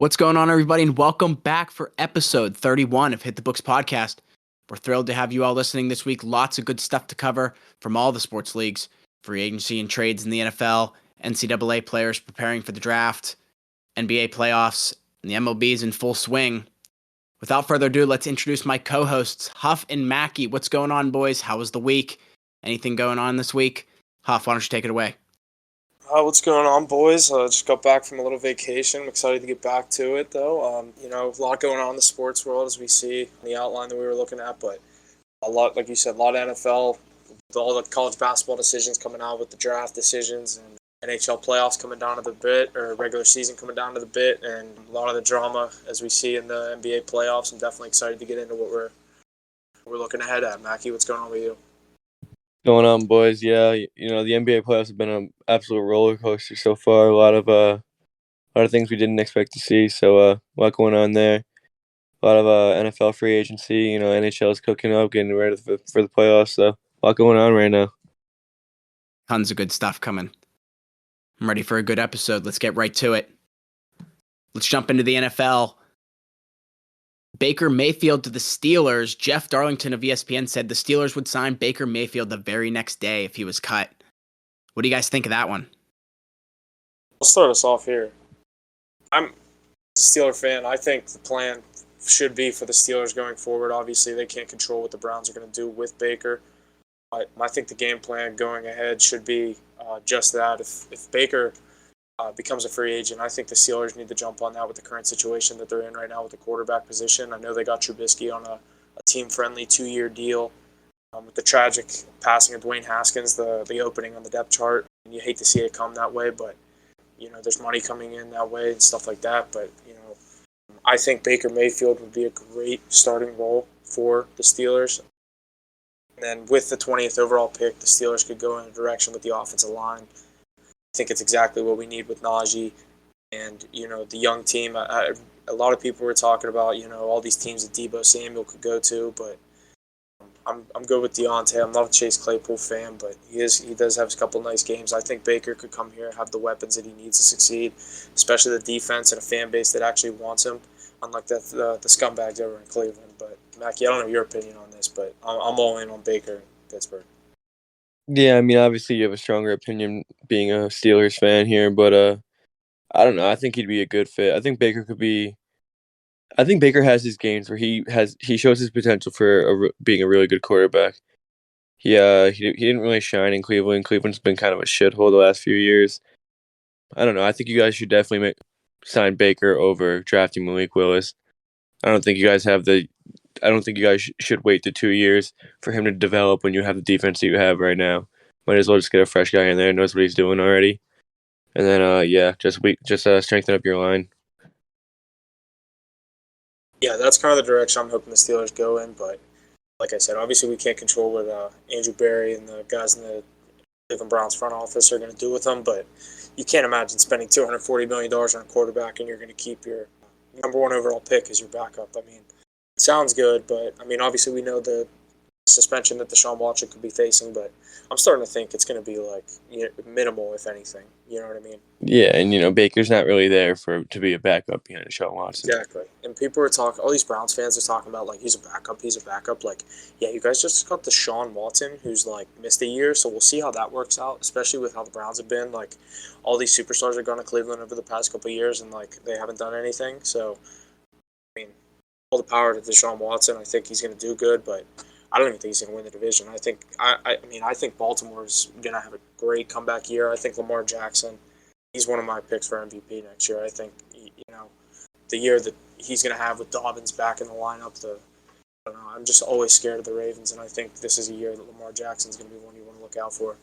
What's going on, everybody, and welcome back for episode 31 of Hit the Books podcast. We're thrilled to have you all listening this week. Lots of good stuff to cover from all the sports leagues, free agency and trades in the NFL, NCAA players preparing for the draft, NBA playoffs, and the MLB is in full swing. Without further ado, let's introduce my co-hosts, Huff and Mackie. What's going on, boys? How was the week? Anything going on this week? Huff, why don't you take it away? What's going on, boys? Just got back from a little vacation. I'm excited to get back to it, though. A lot going on in the sports world as we see in the outline that we were looking at, but a lot, like you said, a lot of NFL, all the college basketball decisions coming out with the draft decisions, and NHL Playoffs coming down to the bit, or regular season coming down to the bit, and a lot of the drama as we see in the NBA playoffs. I'm definitely excited to get into what we're looking ahead at. Mackie, what's going on with you? Going on, boys? Yeah, the NBA playoffs have been an absolute roller coaster so far. A lot of things we didn't expect to see. So a lot going on there. A lot of NFL free agency. NHL is cooking up, getting ready for the playoffs. So a lot going on right now. Tons of good stuff coming. I'm ready for a good episode. Let's get right to it. Let's jump into the NFL. Baker Mayfield to the Steelers. Jeff Darlington of ESPN said the Steelers would sign Baker Mayfield the very next day if he was cut. What do you guys think of that one? I'll start us off here. I'm a Steeler fan. I think the plan should be for the Steelers going forward. Obviously, they can't control what the Browns are going to do with Baker. But I think the game plan going ahead should be just that. If Baker becomes a free agent, I think the Steelers need to jump on that with the current situation that they're in right now with the quarterback position. I know they got Trubisky on a team-friendly 2-year deal. With the tragic passing of Dwayne Haskins, the opening on the depth chart, and you hate to see it come that way, but there's money coming in that way and stuff like that. But I think Baker Mayfield would be a great starting role for the Steelers. And then with the 20th overall pick, the Steelers could go in a direction with the offensive line. I think it's exactly what we need with Najee and, the young team. A lot of people were talking about, all these teams that Deebo Samuel could go to, but I'm good with Deontay. I'm not a Chase Claypool fan, but he does have a couple nice games. I think Baker could come here and have the weapons that he needs to succeed, especially the defense and a fan base that actually wants him, unlike the scumbags over in Cleveland. But, Mackie, I don't know your opinion on this, but I'm all in on Baker in Pittsburgh. Yeah, obviously you have a stronger opinion being a Steelers fan here, but I don't know. I think he'd be a good fit. I think Baker has his games where he shows his potential for being a really good quarterback. He didn't really shine in Cleveland. Cleveland's been kind of a shithole the last few years. I don't know. I think you guys should definitely sign Baker over drafting Malik Willis. I don't think you guys should wait the 2 years for him to develop when you have the defense that you have right now. Might as well just get a fresh guy in there, knows what he's doing already, and then just strengthen up your line. Yeah, that's kind of the direction I'm hoping the Steelers go in. But like I said, obviously we can't control what Andrew Berry and the guys in the Cleveland Browns front office are going to do with them. But you can't imagine spending $240 million on a quarterback and you're going to keep your number 1 overall pick as your backup. It sounds good, but obviously we know the suspension that Deshaun Watson could be facing, but I'm starting to think it's going to be minimal, if anything. You know what I mean? Yeah, and Baker's not really there to be a backup behind Deshaun Watson. Exactly. And people are talking, all these Browns fans are talking about he's a backup. Yeah, you guys just got Deshaun Watson, who's missed a year, so we'll see how that works out, especially with how the Browns have been. All these superstars are going to Cleveland over the past couple of years, and they haven't done anything. So all the power to Deshaun Watson. I think he's going to do good, but I don't even think he's going to win the division. I think Baltimore's going to have a great comeback year. I think Lamar Jackson, he's one of my picks for MVP next year. I think the year that he's going to have with Dobbins back in the lineup. I don't know. I'm just always scared of the Ravens, and I think this is a year that Lamar Jackson's going to be one you want to look out for.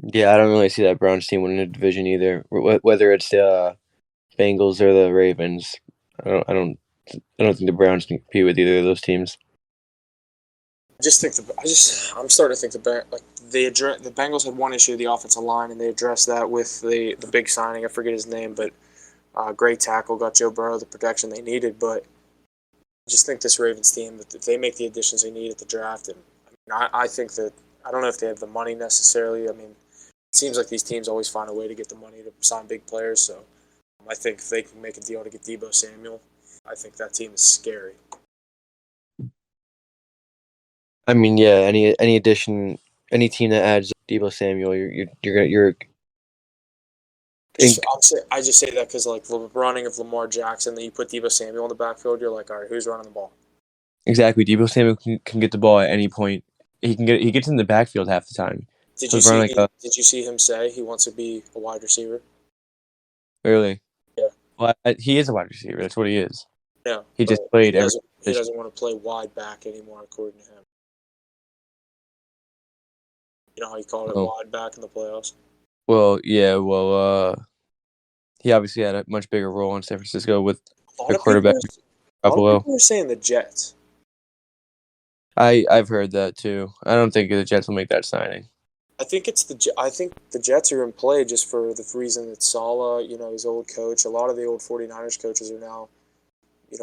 Yeah, I don't really see that Browns team winning the division either. Whether it's the Bengals or the Ravens, I don't think the Browns can compete with either of those teams. I'm starting to think the Bengals had one issue, the offensive line, and they addressed that with the big signing. I forget his name, but great tackle, got Joe Burrow the protection they needed. But I just think this Ravens team, if they make the additions they need at the draft, and I think that I don't know if they have the money necessarily. It seems like these teams always find a way to get the money to sign big players. So I think if they can make a deal to get Deebo Samuel, I think that team is scary. I mean, yeah, any addition, any team that adds Deebo Samuel, you're I just say that because like the running of Lamar Jackson, then you put Deebo Samuel in the backfield, you're like, all right, who's running the ball? exactly. Deebo Samuel can get the ball at any point. He gets in the backfield half the time. Did He'll you run see? like a Did you see him say he wants to be a wide receiver? early. Yeah. Well, he is a wide receiver. That's what he is. No, He but just played every he position. doesn't want to play wide back anymore, according to him. You know how he called it Oh. wide back in the playoffs? Well, yeah. Well, he obviously had a much bigger role in San Francisco with A a quarterback lot of Buffalo. people are saying the Jets. I've heard that too. I don't think the Jets will make that signing. I think the Jets are in play just for the reason that Saleh, his old coach. A lot of the old 49ers coaches are now,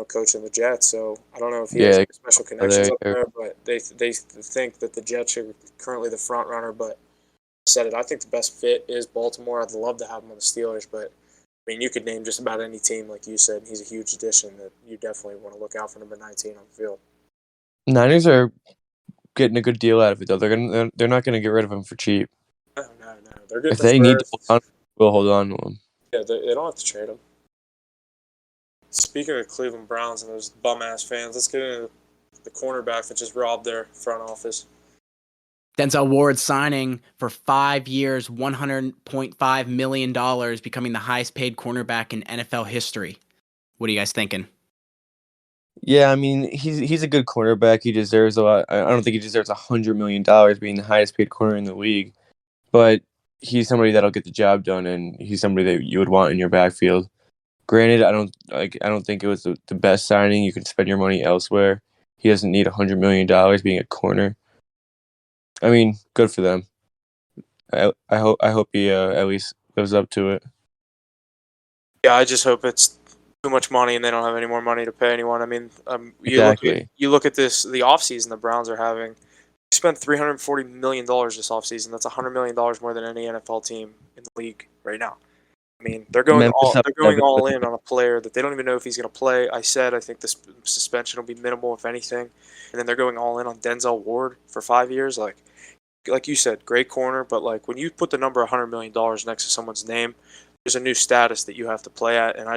coaching the Jets. So I don't know if he has Yeah, special connections up there. there, but they think that the Jets are currently the front runner. But I said it. I think the best fit is Baltimore. I'd love to have him on the Steelers, but I mean, you could name just about any team, like you said. And he's a huge addition that you definitely want to look out for number 19 on the field. Niners are getting a good deal out of it though. They're not gonna get rid of him for cheap. No. They're getting If they need to first. hold on, we'll hold on to him. Yeah, they don't have to trade him. Speaking of Cleveland Browns and those bum-ass fans, let's get into the cornerback that just robbed their front office. Denzel Ward signing for 5 years, $100.5 million, becoming the highest paid cornerback in NFL history. What are you guys thinking? Yeah, I mean he's a good cornerback. He deserves a lot. I don't think he deserves $100 million being the highest paid corner in the league, but he's somebody that'll get the job done, and he's somebody that you would want in your backfield. Granted, I don't think it was the best signing. You can spend your money elsewhere. He doesn't need $100 million being a corner. I mean, good for them. I hope he at least lives up to it. Yeah, I just hope it's too much money and they don't have any more money to pay anyone. I mean, Exactly. you look at this, the offseason the Browns are having. They spent $340 million this offseason. That's $100 million more than any NFL team in the league right now. I mean, they're going Memphis all in on a player that they don't even know if he's going to play. I think the suspension will be minimal, if anything. And then they're going all in on Denzel Ward for 5 years. Like you said, great corner, but like when you put the number $100 million next to someone's name, there's a new status that you have to play at, and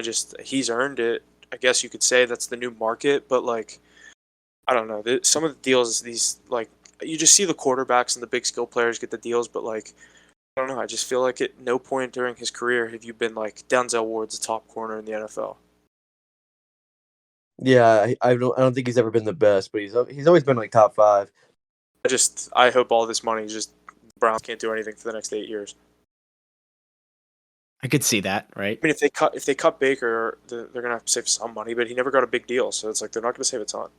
he's earned it. I guess you could say that's the new market, but like I don't know, some of the deals, these like you just see the quarterbacks and the big skill players get the deals, but like I don't know, I just feel like at no point during his career have you been like Denzel Ward's the top corner in the NFL. Yeah, I don't think he's ever been the best, but he's always been like top 5. I hope all this money just the Browns can't do anything for the next 8 years. I could see that, right? I mean, if they cut Baker, they're gonna have to save some money, but he never got a big deal, so it's like they're not gonna save a ton.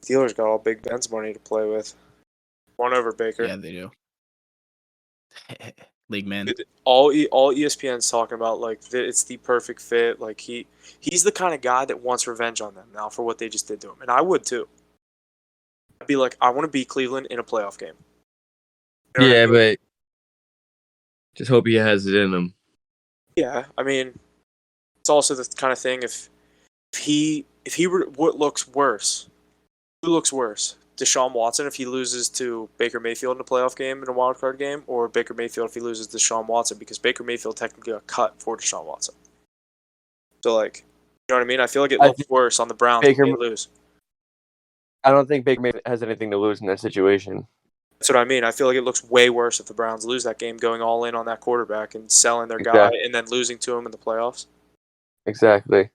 Steelers got all Big Ben's money to play with. One over Baker. Yeah, they do. League man. All ESPN's talking about like it's the perfect fit. Like he's the kind of guy that wants revenge on them now for what they just did to him, and I would too. I'd be like, I want to beat Cleveland in a playoff game. You know what I mean? But just hope he has it in him. Yeah, I mean, it's also the kind of thing if he were what looks worse, who looks worse? Deshaun Watson if he loses to Baker Mayfield in a playoff game in a wild card game, or Baker Mayfield if he loses to Deshaun Watson because Baker Mayfield technically got cut for Deshaun Watson. So like, you know what I mean? I feel like it looks worse on the Browns if they lose. I don't think Baker Mayfield has anything to lose in that situation. That's what I mean. I feel like it looks way worse if the Browns lose that game, going all in on that quarterback and selling their guy and then losing to him in the playoffs. Exactly.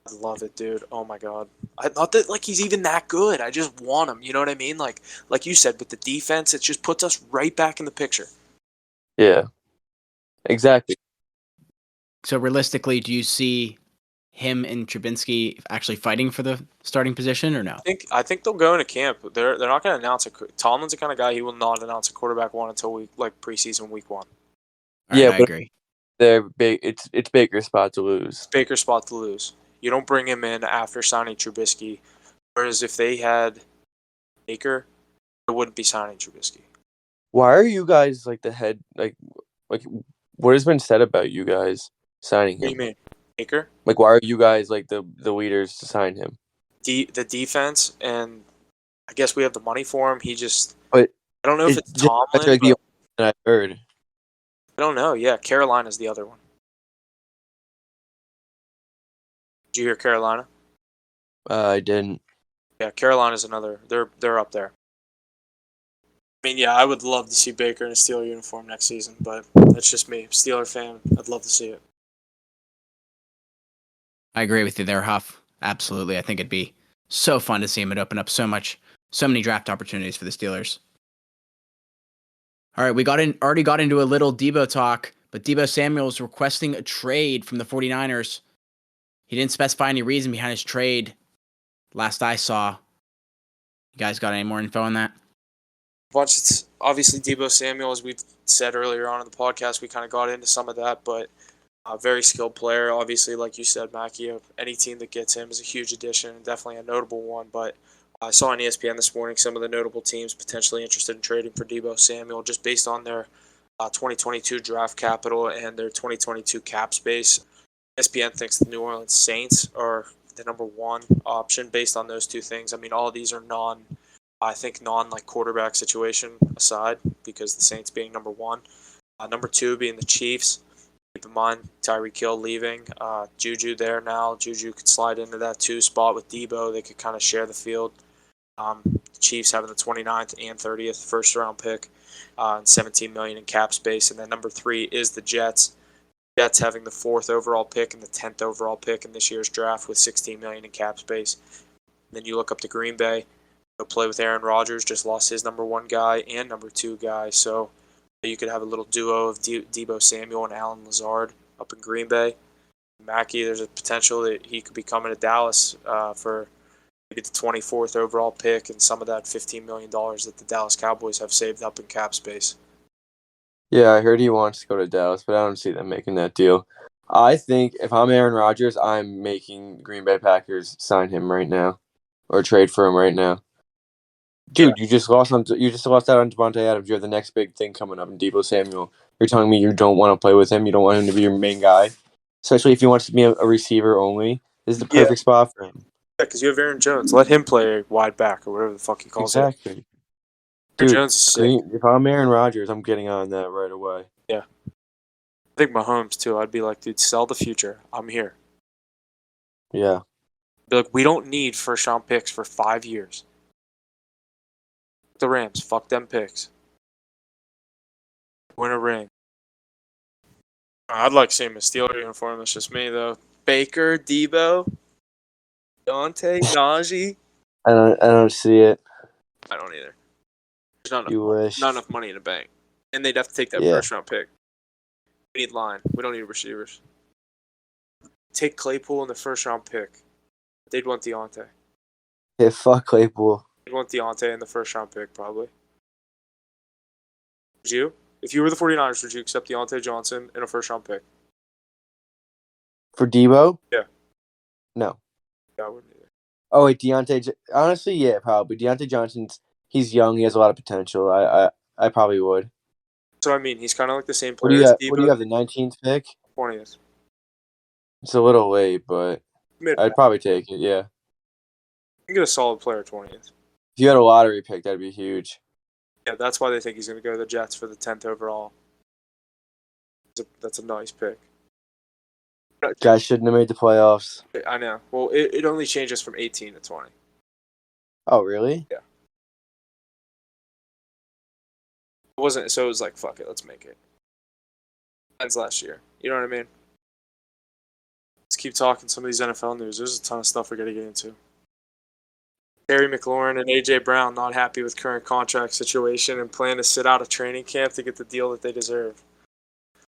I love it, dude. Oh my god. Not that like he's even that good. I just want him. You know what I mean? Like you said, with the defense, it just puts us right back in the picture. Yeah. Exactly. So realistically, do you see him and Trubinsky actually fighting for the starting position or no? I think they'll go into camp. They're not going to announce Tomlin's the kind of guy he will not announce a quarterback one until preseason week 1. Right, I agree. They're big. It's Baker's spot to lose. It's Baker's spot to lose. You don't bring him in after signing Trubisky. Whereas if they had Baker, they wouldn't be signing Trubisky. Why are you guys like the head like what has been said about you guys signing What do you him? mean? Baker? Like, why are you guys like the leaders to sign him? The defense, and I guess we have the money for him. But I don't know if it's it's just that's Tomlin, like the but only thing I heard. I don't know. Yeah, Carolina's the other one. Did you hear Carolina? I didn't. Yeah, Carolina's another. They're up there. I mean, yeah, I would love to see Baker in a Steeler uniform next season, but that's just me. Steeler fan, I'd love to see it. I agree with you there, Huff. Absolutely. I think it'd be so fun to see him. It open up so many draft opportunities for the Steelers. All right, already got into a little Debo talk, but Debo Samuel's requesting a trade from the 49ers. He didn't specify any reason behind his trade. Last I saw. You guys got any more info on that? It's obviously Debo Samuel, as we've said earlier on in the podcast, we kind of got into some of that, but a very skilled player. Obviously, like you said, Mackie, any team that gets him is a huge addition and definitely a notable one. But I saw on ESPN this morning some of the notable teams potentially interested in trading for Debo Samuel just based on their 2022 draft capital and their 2022 cap space. ESPN thinks the New Orleans Saints are the number one option based on those two things. I mean, all of these are non quarterback situation aside, because the Saints being number one. Number two being the Chiefs. Keep in mind Tyreek Hill leaving. Juju there now. Juju could slide into that 2 spot with Debo. They could kind of share the field. The Chiefs having the 29th and 30th first round pick and $17 million in cap space. And then number 3 is the Jets. Jets having the 4th overall pick and the 10th overall pick in this year's draft with $16 million in cap space. And then you look up to Green Bay. Go play with Aaron Rodgers. Just lost his number 1 guy and number 2 guy. So you could have a little duo of Debo Samuel and Alan Lazard up in Green Bay. Mackey, there's a potential that he could be coming to Dallas for maybe the 24th overall pick and some of that $15 million that the Dallas Cowboys have saved up in cap space. Yeah, I heard he wants to go to Dallas, but I don't see them making that deal. I think if I'm Aaron Rodgers, I'm making Green Bay Packers sign him right now, or trade for him right now. Dude, you just lost out on Devontae Adams. You have the next big thing coming up in Debo Samuel. You're telling me you don't want to play with him? You don't want him to be your main guy? Especially if he wants to be a receiver only. This is the perfect spot for him. Yeah, because you have Aaron Jones. Let him play wide back or whatever the fuck he calls it. Exactly. Aaron Dude, Jones is sick. if I'm Aaron Rodgers, I'm getting on that right away. Yeah. I think Mahomes, too. I'd be like, dude, sell the future. I'm here. Yeah. Be like, we don't need first-round picks for 5 years. The Rams, fuck them picks. Win a ring. I'd like to see him in a Steeler uniform. That's just me, though. Baker, Debo, Dante, Najee. I don't see it. I don't either. There's You wish. not enough money in the bank. And they'd have to take that first-round pick. We need line. We don't need receivers. Take Claypool in the first-round pick. They'd want Deontay. Yeah, fuck Claypool. They'd want Deontay in the first-round pick, probably. Would you? If you were the 49ers, would you accept Deontay Johnson in a first-round pick? For Debo? Yeah. No. Yeah, I wouldn't either. Oh, wait, Deontay. Honestly, yeah, probably. Deontay Johnson's, he's young. He has a lot of potential. I probably would. So, I mean, he's kind of like the same What do player you as have? Debo. What do you have? The 19th pick? 20th. It's a little late, but I'd probably take it. Yeah. You can get a solid player 20th. If you had a lottery pick, that'd be huge. Yeah, that's why they think he's going to go to the Jets for the 10th overall. That's a nice pick. Guys shouldn't have made the playoffs. I know. Well, it only changes from 18 to 20. Oh, really? Yeah. It wasn't, so it was like, fuck it, let's make it. Ends last year. You know what I mean? Let's keep talking some of these NFL news. There's a ton of stuff we got to get into. Terry McLaurin and A.J. Brown not happy with current contract situation and plan to sit out of training camp to get the deal that they deserve.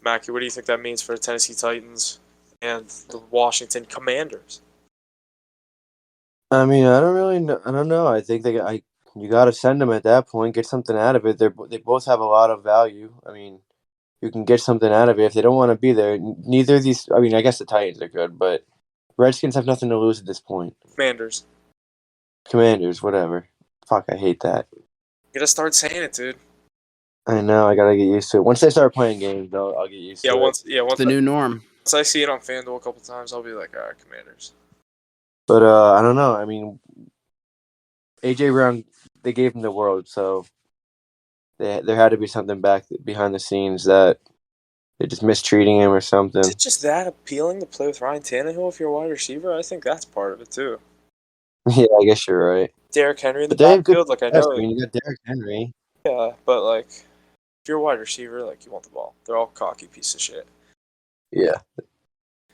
Mackie, what do you think that means for the Tennessee Titans and the Washington Commanders? I mean, I don't really know. I don't know. I think you got to send them at that point. Get something out of it. They both have a lot of value. I mean, you can get something out of it. If they don't want to be there, neither of these. I mean, I guess the Titans are good, but Redskins have nothing to lose at this point. Commanders, whatever. Fuck, I hate that. You gotta start saying it, dude. I know. I gotta get used to it. Once they start playing games, I'll get used to it. Once It's the new norm. once I see it on FanDuel a couple times, I'll be like, all right, Commanders. But I don't know. I mean, AJ Brown, they gave him the world, so there had to be something back behind the scenes that they're just mistreating him or something. Is it just that appealing to play with Ryan Tannehill if you're a wide receiver? I think that's part of it too. Yeah, I guess you're right. Derrick Henry in the But they have good backfield, like I pass. know, I mean, you got Derrick Henry. yeah, but like if you're a wide receiver, like you want the ball. They're all cocky piece of shit. Yeah.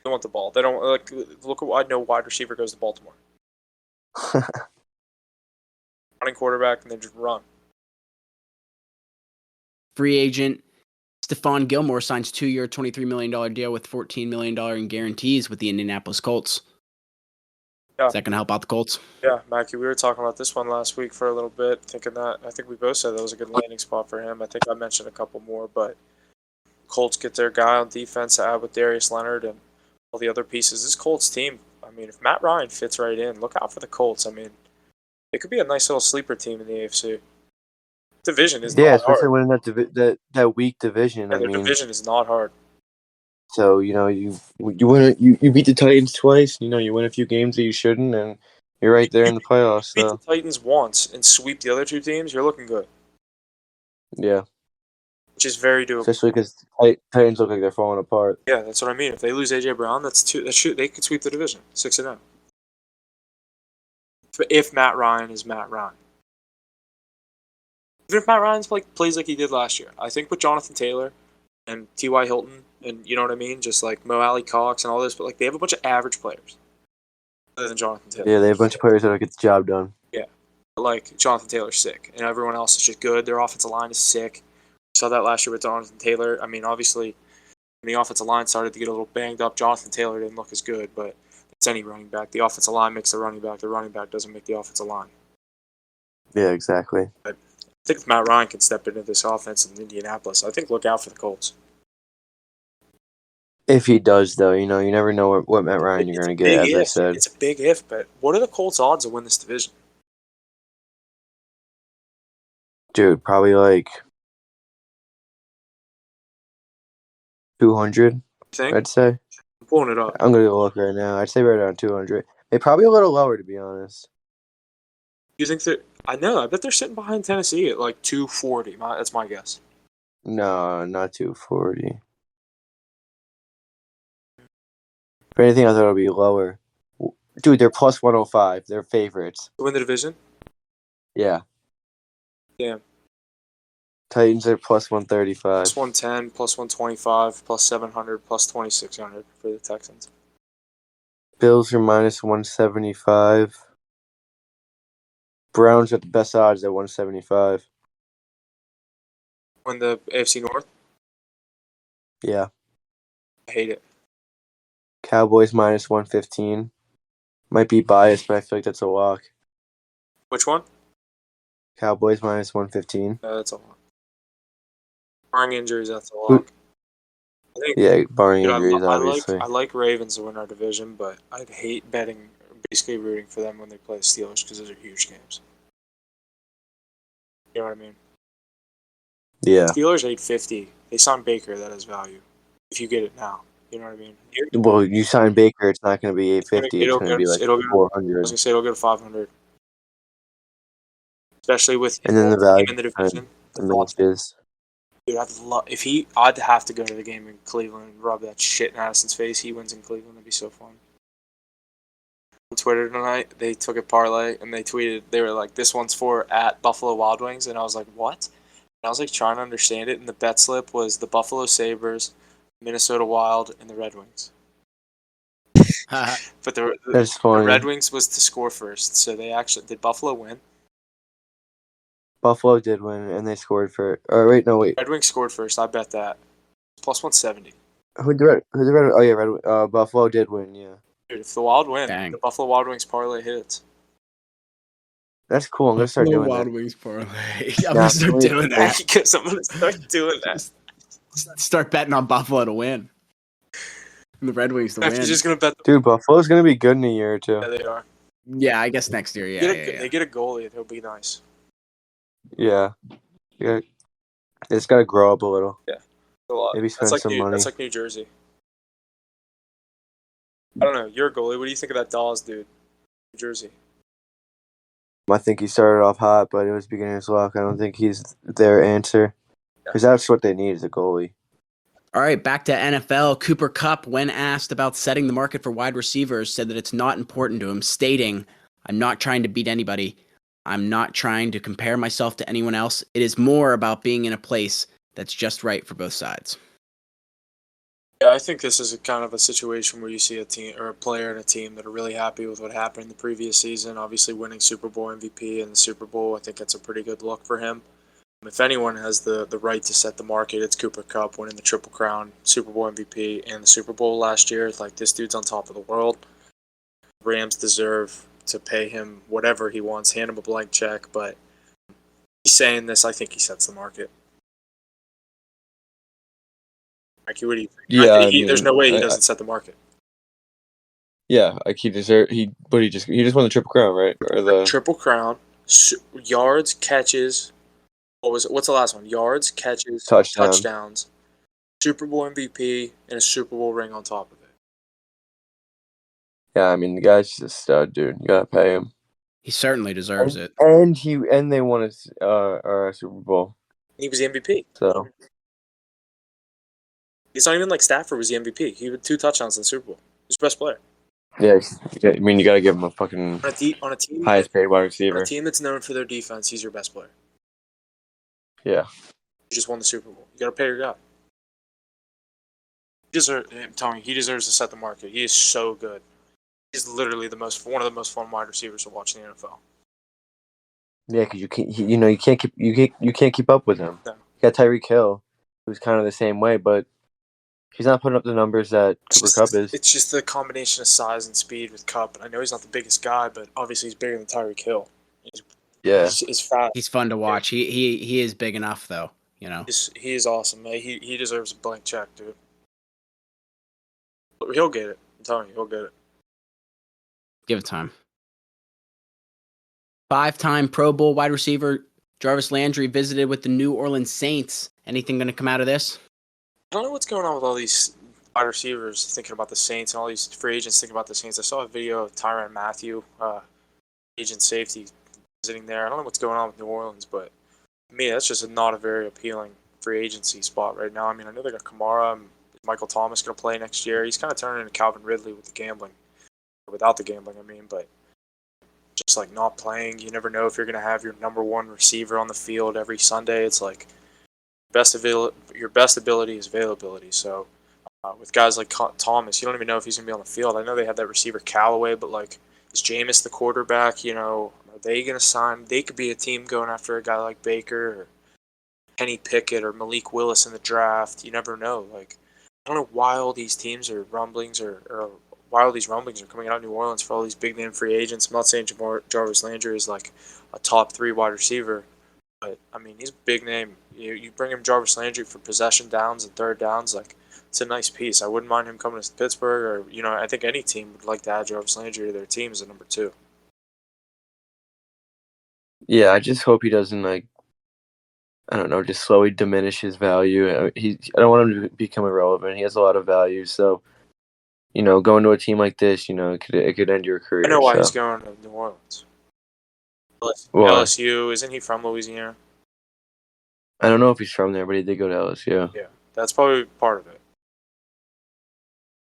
They want the ball. They don't like look at I know wide receiver goes to Baltimore. Running quarterback and they just run. Free agent Stephon Gilmore signs 2-year, $23 million deal with $14 million in guarantees with the Indianapolis Colts. Yeah. Is that going to help out the Colts? Yeah, Mackie, we were talking about this one last week for a little bit, thinking that I think we both said that was a good landing spot for him. I think I mentioned a couple more, but Colts get their guy on defense to add with Darius Leonard and all the other pieces. This Colts team, I mean, if Matt Ryan fits right in, look out for the Colts. I mean, it could be a nice little sleeper team in the AFC. Division is not especially hard. winning that weak division. Yeah, their division is not hard. So you win you beat the Titans twice. You win a few games that you shouldn't, and you're right there in the playoffs. Beat So the Titans once and sweep the other two teams, you're looking good, yeah, which is very doable. especially because Titans look like they're falling apart. Yeah, that's what I mean. If they lose AJ Brown, that's two. They could sweep the division 6-0. If Matt Ryan is Matt Ryan, even if Matt Ryan plays like he did last year, I think with Jonathan Taylor and T.Y. Hilton and you know what I mean, just like Mo Alley Cox and all this, but like they have a bunch of average players other than Jonathan Taylor. Yeah, they have a bunch of players that'll get the job done. Yeah, but like Jonathan Taylor's sick, and everyone else is just good. Their offensive line is sick. We saw that last year with Jonathan Taylor. I mean, obviously, when the offensive line started to get a little banged up, Jonathan Taylor didn't look as good, but it's any running back. The offensive line makes the running back. The running back doesn't make the offensive line. Yeah, exactly. But I think if Matt Ryan can step into this offense in Indianapolis, I think look out for the Colts. If he does, though, you never know what Matt Ryan you're going to get, as I said. It's a big if, but what are the Colts' odds to win this division? Dude, probably like 200, Think? I'd say. I'm pulling it up. I'm going to go look right now. I'd say right around 200. Maybe probably a little lower, to be honest. You think that? I know. I bet they're sitting behind Tennessee at like 240. That's my guess. No, not 240. If anything, I thought it would be lower. Dude, they're plus 105. They're favorites. To win the division? Yeah. Damn. Titans are plus 135. Plus 110, plus 125, plus 700, plus 2600 for the Texans. Bills are minus 175. Browns got the best odds at 175. Win the AFC North? Yeah. I hate it. Cowboys minus 115. Might be biased, but I feel like that's a lock. Which one? Cowboys minus 115. That's a lock. Barring injuries, that's a lock. I think, Yeah, barring injuries, obviously. I like Ravens to win our division, but I'd hate betting, basically rooting for them when they play the Steelers because those are huge games. You know what I mean? Yeah. Steelers 850. They signed Baker. That has value. If you get it now, you know what I mean. Well, you sign Baker, it's not going to be 850. It's going to be like it'll 400. I was gonna say it'll go to 500, especially with And then the value in the division. diminishes. Dude, I'd have to go to the game in Cleveland and rub that shit in Addison's face. He wins in Cleveland. That'd be so fun. On Twitter tonight, they took a parlay and they tweeted. They were like, "This one's for at Buffalo Wild Wings," and I was like, "What?" And I was like trying to understand it, and the bet slip was the Buffalo Sabres, Minnesota Wild, and the Red Wings. But the Red Wings was to score first, so they actually did. Buffalo win. Buffalo did win, and they scored for. Or wait. Red Wings scored first. I bet that. Plus 170. Who's the Red? Oh yeah, Buffalo did win. Yeah. Dude, if the Wild win, Dang. the Buffalo Wild Wings parlay hits. That's cool. I'm gonna start doing Wild that. Wings parlay. I'm gonna start doing that. Because I'm gonna start doing that. Start betting on Buffalo to win. And the Red Wings to win. You're just gonna bet. Dude, Buffalo's gonna be good in a year or two. Yeah, they are. Yeah, I guess next year. Yeah, They get a goalie. It'll be nice. Yeah. It's got to grow up a little. Yeah, a lot. Maybe spend some money. That's like New Jersey. I don't know. You're a goalie. What do you think of that Dawes dude, New Jersey? I think he started off hot, but it was beginner's luck. I don't think he's their answer because that's what they need is a goalie. All right, back to NFL. Cooper Kupp, when asked about setting the market for wide receivers, said that it's not important to him, stating, "I'm not trying to beat anybody. I'm not trying to compare myself to anyone else. It is more about being in a place that's just right for both sides." Yeah, I think this is a kind of a situation where you see a team or a player and a team that are really happy with what happened in the previous season. Obviously, winning Super Bowl MVP in the Super Bowl, I think that's a pretty good look for him. If anyone has the right to set the market, it's Cooper Kupp winning the Triple Crown, Super Bowl MVP, and the Super Bowl last year. Like, this dude's on top of the world. Rams deserve to pay him whatever he wants, hand him a blank check, but he's saying this, I think he sets the market. Mikey, what do you think? Yeah, There's no way he doesn't set the market. Yeah, like he just won the Triple Crown, right? Or the Triple Crown, yards, catches. What's the last one? Yards, catches, touchdowns, Super Bowl MVP, and a Super Bowl ring on top of it. Yeah, I mean the guy's just a stud, dude. You gotta pay him. He certainly deserves it. And they won a Super Bowl. He was the MVP. So It's not even like Stafford was the MVP. He had 2 touchdowns in the Super Bowl. He's the best player. yeah, I mean you gotta give him a fucking On a team highest paid wide receiver. On a team that's known for their defense, he's your best player. Yeah. You just won the Super Bowl. You gotta pay your guy. I'm telling you, he deserves to set the market. He is so good. He's literally one of the most fun wide receivers to watch in the NFL. Yeah, because you can't keep up with him. No. You got Tyreek Hill, who's kind of the same way, but he's not putting up the numbers that Cooper Kupp is. It's just the combination of size and speed with Kupp. I know he's not the biggest guy, but obviously he's bigger than Tyreek Hill. He's fast. He's fun to watch. He is big enough, though. You know, he is awesome, man. He deserves a blank check, dude. He'll get it. I'm telling you, he'll get it. Give it time. 5-time Pro Bowl wide receiver Jarvis Landry visited with the New Orleans Saints. Anything going to come out of this? I don't know what's going on with all these wide receivers thinking about the Saints and all these free agents thinking about the Saints. I saw a video of Tyrann Mathieu, agent safety, visiting there. I don't know what's going on with New Orleans, but to me, that's just not a very appealing free agency spot right now. I mean, I know they got Kamara, Michael Thomas going to play next year. He's kind of turning into Calvin Ridley with the gambling, without the gambling, I mean, but just like not playing, you never know if you're going to have your number one receiver on the field every Sunday. It's like your best ability is availability. So with guys like Thomas, you don't even know if he's going to be on the field. I know they had that receiver Callaway, but like, is Jameis the quarterback? You know, are they going to sign? They could be a team going after a guy like Baker or Kenny Pickett or Malik Willis in the draft. You never know. Like, I don't know why all these teams or rumblings or why all these rumblings are coming out of New Orleans for all these big name free agents. I'm not saying Jarvis Landry is like a top 3 wide receiver, but I mean, he's a big name. You bring him Jarvis Landry for possession downs and third downs, like, it's a nice piece. I wouldn't mind him coming to Pittsburgh, or I think any team would like to add Jarvis Landry to their team as a number 2. Yeah, I just hope he doesn't I don't know, just slowly diminish his value. I don't want him to become irrelevant. He has a lot of value, so going to a team like this, it could end your career. I know why he's going to New Orleans. LSU, isn't he from Louisiana? I don't know if he's from there, but he did go to LSU. Yeah, that's probably part of it.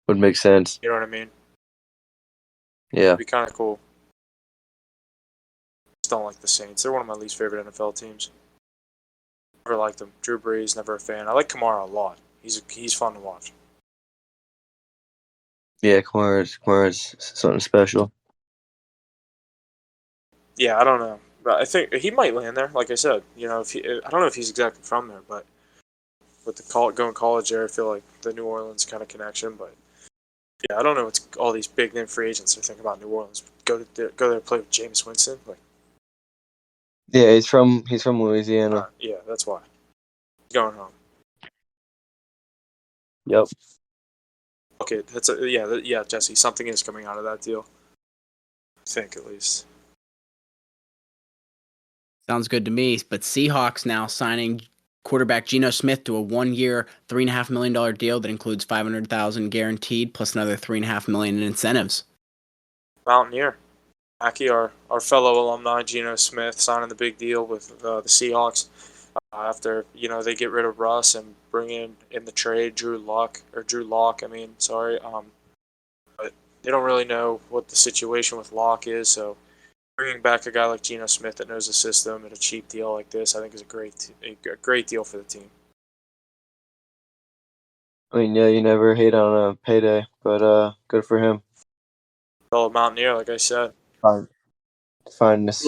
Would make sense. You know what I mean? Yeah. It'd be kind of cool. I just don't like the Saints. They're one of my least favorite NFL teams. Never liked them. Drew Brees, never a fan. I like Kamara a lot. He's fun to watch. Yeah, Kamara's something special. Yeah, I don't know, but I think he might land there. Like I said, I don't know if he's exactly from there, but with the going college there, I feel like the New Orleans kind of connection. But yeah, I don't know what all these big name free agents are thinking about New Orleans. Go there, play with Jameis Winston. Like, yeah, he's from Louisiana. Yeah, that's why. He's going home. Yep. Okay, yeah, Jesse. Something is coming out of that deal. I think, at least. Sounds good to me. But Seahawks now signing quarterback Geno Smith to a 1-year, $3.5 million deal that includes $500,000 guaranteed plus another $3.5 million in incentives. Mountaineer. Mackie, our fellow alumni, Geno Smith, signing the big deal with the Seahawks after, they get rid of Russ and bring in the trade Drew Lock. But they don't really know what the situation with Locke is, so bringing back a guy like Geno Smith that knows the system at a cheap deal like this, I think is a great deal for the team. I mean, yeah, you never hate on a payday, but good for him. Fellow Mountaineer, like I said. Finding a nice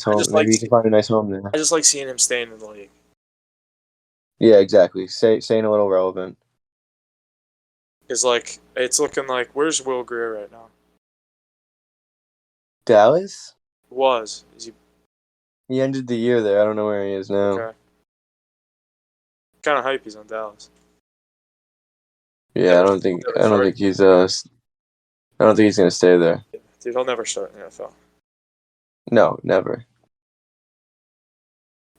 home. Maybe you can find a nice home there. I just like seeing him staying in the league. Yeah, exactly. Staying a little relevant. Because, it's looking like, where's Will Greer right now? Dallas? Is he? He ended the year there. I don't know where he is now. Okay. Kind of hype he's on Dallas. Yeah, I don't think he's gonna stay there. Dude, he'll never start in the NFL. No, never.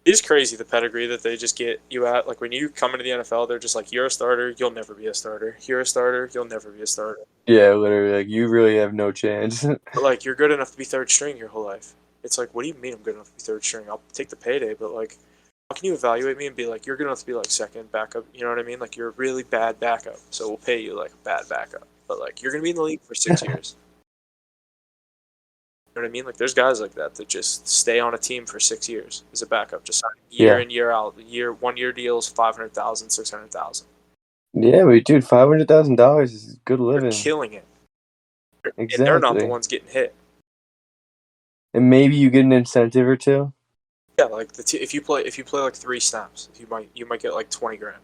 It's crazy the pedigree that they just get you at. Like when you come into the NFL, they're just like, you're a starter, you'll never be a starter. You're a starter, you'll never be a starter. Yeah, literally, like you really have no chance. But like you're good enough to be third string your whole life. It's like, what do you mean I'm good enough to be third string? I'll take the payday, but like, how can you evaluate me and be like, you're good enough to be like second backup? You know what I mean? Like you're a really bad backup, so we'll pay you like a bad backup. But like you're gonna be in the league for 6 years. You know what I mean? Like there's guys like that just stay on a team for 6 years as a backup, just sign year in, year out. 1 year deals, $500,000, $600,000. Yeah, but dude, $500,000 is good living. They're killing it. Exactly. And they're not the ones getting hit. And maybe you get an incentive or two. Yeah, like if you play like 3 snaps, you might get like $20,000.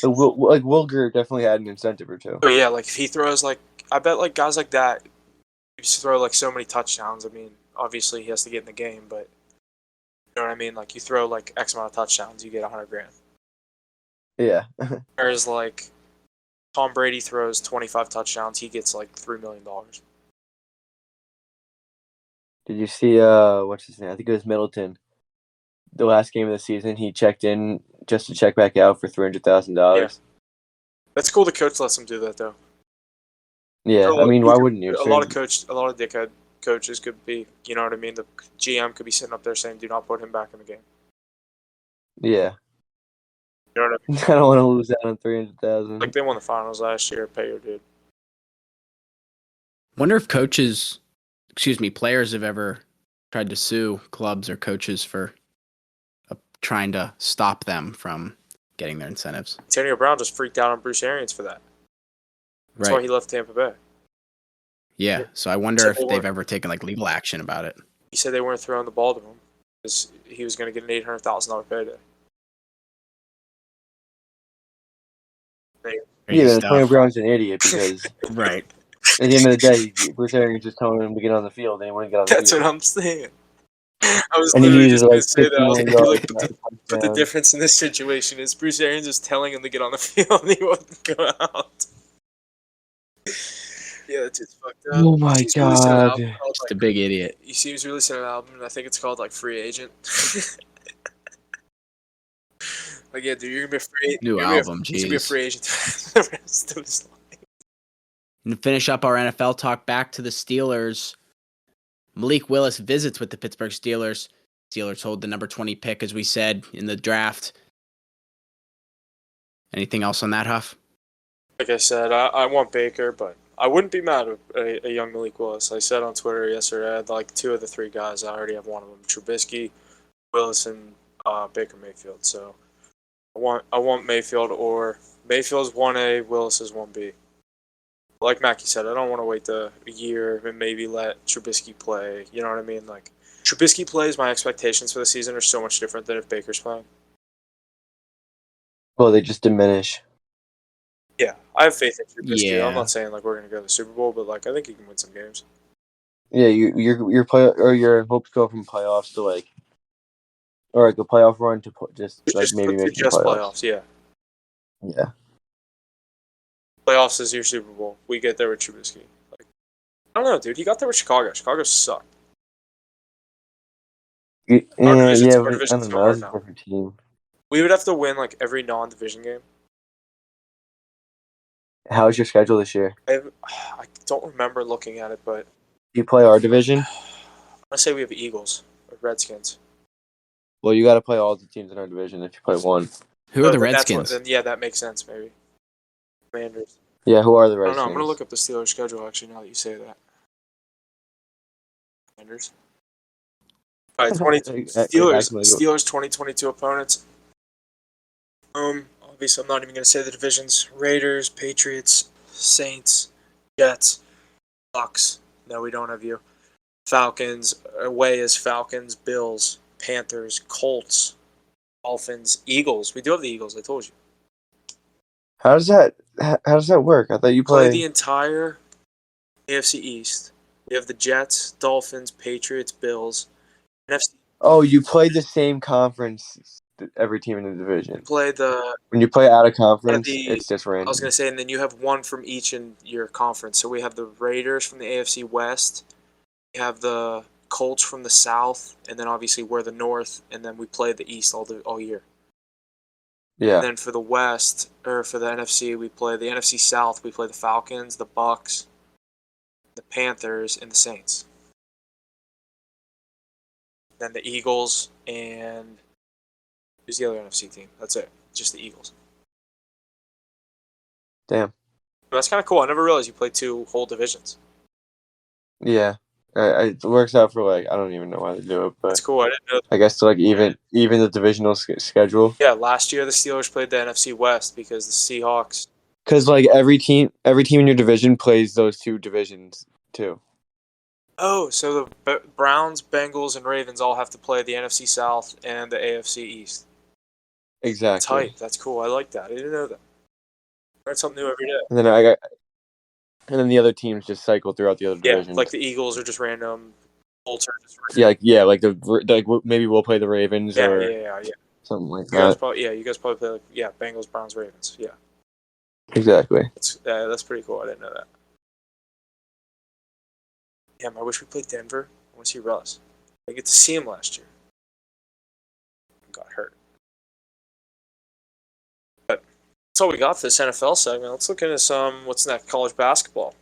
Will Greer definitely had an incentive or two. Oh yeah, like if he throws I bet like guys like that, you just throw like so many touchdowns. I mean, obviously he has to get in the game, but you know what I mean. Like you throw like X amount of touchdowns, you get $100,000. Yeah. Whereas like Tom Brady throws 25 touchdowns, he gets like $3 million. Did you see what's his name? I think it was Middleton. The last game of the season, he checked in just to check back out for $300,000. Yeah. That's cool. The coach lets him do that though. Yeah, I mean, why wouldn't you? A lot of dickhead coaches could be, you know what I mean? The GM could be sitting up there saying, do not put him back in the game. Yeah. You know what I mean? I don't want to lose out on $300,000. Like they won the finals last year. Pay your dude. Wonder if players have ever tried to sue clubs or coaches for trying to stop them from getting their incentives. Antonio Brown just freaked out on Bruce Arians for that. That's why he left Tampa Bay. Yeah, so I wonder if they've ever taken like legal action about it. He said they weren't throwing the ball to him because he was going to get an $800,000 payday. Yeah, Antonio Brown's an idiot because right. At the end of the day, Bruce Arians just telling him to get on the field, and he wouldn't get on the field. That's what I'm saying. I was and literally he just going to say that. But the difference in this situation is Bruce Arians is telling him to get on the field, and he wouldn't go out. Yeah, that's just fucked up. Oh my god. Just a big idiot. He seems releasing an album, and I think it's called like Free Agent. Like, yeah, dude, you're gonna be a free new album. He's gonna be a free agent for the rest of his life. And to finish up our NFL talk, back to the Steelers. Malik Willis visits with the Pittsburgh Steelers. Steelers hold the number 20 pick, as we said, in the draft. Anything else on that, Huff? Like I said, I want Baker, but I wouldn't be mad at a young Malik Willis. I said on Twitter yesterday, I had like 2 of the 3 guys. I already have one of them: Trubisky, Willis, and Baker Mayfield. So I want Mayfield, or Mayfield's 1A, Willis is 1B. Like Mackie said, I don't want to wait a year and maybe let Trubisky play. You know what I mean? Like, Trubisky plays, my expectations for the season are so much different than if Baker's playing. Well, they just diminish. Yeah, I have faith in Trubisky. Yeah. I'm not saying like we're gonna go to the Super Bowl, but like I think he can win some games. Yeah, your hopes go from playoffs to like, or like a playoff run to maybe make just playoffs. Yeah. Yeah. Playoffs is your Super Bowl. We get there with Trubisky. Like, I don't know, dude. He got there with Chicago. Chicago sucked. Yeah, but I division's don't know. so That hard was a now. different team. We would have to win like every non-division game. How's your schedule this year? I don't remember looking at it, but You play our division? I want to say we have Eagles or Redskins. Well, you got to play all the teams in our division if you play one. Who are the then Redskins? that makes sense, maybe. Commanders. Yeah, who are the I don't Redskins? know. I'm going to look up the Steelers' schedule, actually, now that you say that. Commanders. All right, Steelers 2022 opponents. Obviously, I'm not even going to say the divisions. Raiders, Patriots, Saints, Jets, Bucks. No, we don't have you. Falcons. Away is Falcons, Bills, Panthers, Colts, Dolphins, Eagles. We do have the Eagles, I told you. How does that work? I thought you Play play the entire AFC East. We have the Jets, Dolphins, Patriots, Bills, NFC. Oh, you play the same conference every team in the division. Play the When you play out of conference, it's just I random. was gonna say, and then you have one from each in your conference. So we have the Raiders from the AFC West. We have the Colts from the South, and then obviously we're the North, and then we play the East all year. Yeah. And then for the West, or for the NFC, we play the NFC South. We play the Falcons, the Bucks, the Panthers, and the Saints. Then the Eagles, and who's the other NFC team? That's it. Just the Eagles. Damn. That's kind of cool. I never realized you played two whole divisions. Yeah. It works out for I don't even know why they do it, but That's cool. I didn't know. I guess to even the divisional schedule. Yeah, last year the Steelers played the NFC West because the Seahawks. Because every team in your division plays those two divisions too. Oh, so the Browns, Bengals, and Ravens all have to play the NFC South and the AFC East. Exactly. Tight. That's cool. I like that. I didn't know that. Learn something new every day. And then the other teams just cycle throughout the other divisions. Like the Eagles are just random. Colts are just random. Maybe we'll play the Ravens or something like that. You guys probably play Bengals, Browns, Ravens. Yeah. Exactly. That's pretty cool. I didn't know that. Damn, I wish we played Denver. I want to see Russ. I get to see him last year. Got hurt. But that's all we got for this NFL segment. Let's look into some what's next, college basketball.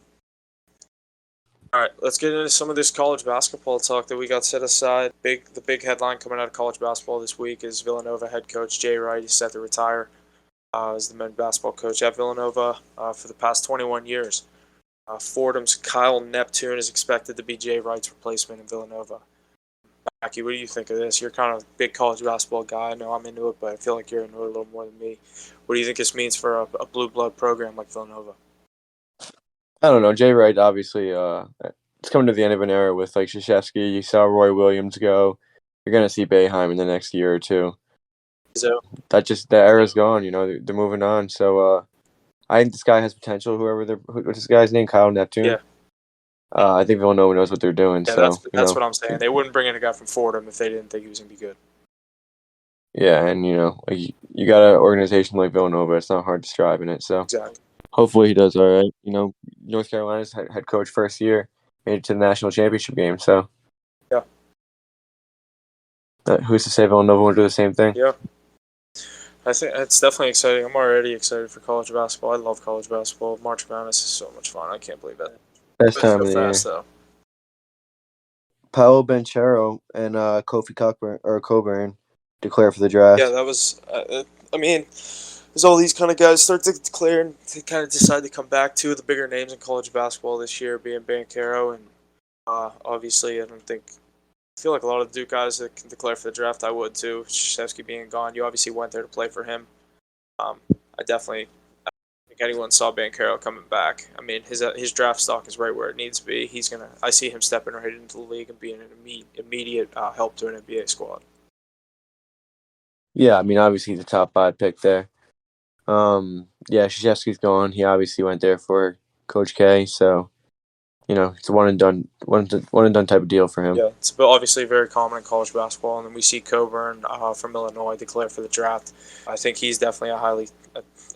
All right, let's get into some of this college basketball talk that we got set aside. The big headline coming out of college basketball this week is Villanova head coach Jay Wright is set to retire as the men's basketball coach at Villanova for the past 21 years. Fordham's Kyle Neptune is expected to be Jay Wright's replacement in Villanova. Mackie, what do you think of this? You're kind of a big college basketball guy. I know I'm into it, but I feel like you're into it a little more than me. What do you think this means for a blue blood program like Villanova? I don't know. Jay Wright, obviously, it's coming to the end of an era with Krzyzewski. You saw Roy Williams go. You're going to see Boeheim in the next year or two. So the era's gone. They're moving on. So I think this guy has potential. What's this guy's name? Kyle Neptune. Yeah. I think Villanova knows what they're doing. Yeah, so that's what I'm saying. They wouldn't bring in a guy from Fordham if they didn't think he was going to be good. Yeah, and you got an organization like Villanova. It's not hard to strive in it. So Exactly. Hopefully he does all right. North Carolina's head coach first year made it to the national championship game. So yeah, who's to say Villanova won't do the same thing? Yeah. I think it's definitely exciting. I'm already excited for college basketball. I love college basketball. March Madness is so much fun. I can't believe it. Best time of the year. Though. Paolo Banchero and Kofi Coburn declare for the draft. Yeah, that was. As all these kind of guys start to declare and to kind of decide to come back, two of the bigger names in college basketball this year being Banchero and obviously I feel like a lot of the Duke guys that can declare for the draft. I would too. Krzyzewski being gone, you obviously went there to play for him. I think anyone saw Banchero coming back. I mean, his draft stock is right where it needs to be. I see him stepping right into the league and being an immediate help to an NBA squad. Yeah, I mean, obviously the top 5 pick there. Krzyzewski's gone. He obviously went there for Coach K, so it's a one and done type of deal for him. Yeah, it's obviously very common in college basketball, and then we see Coburn from Illinois declare for the draft. I think he's definitely a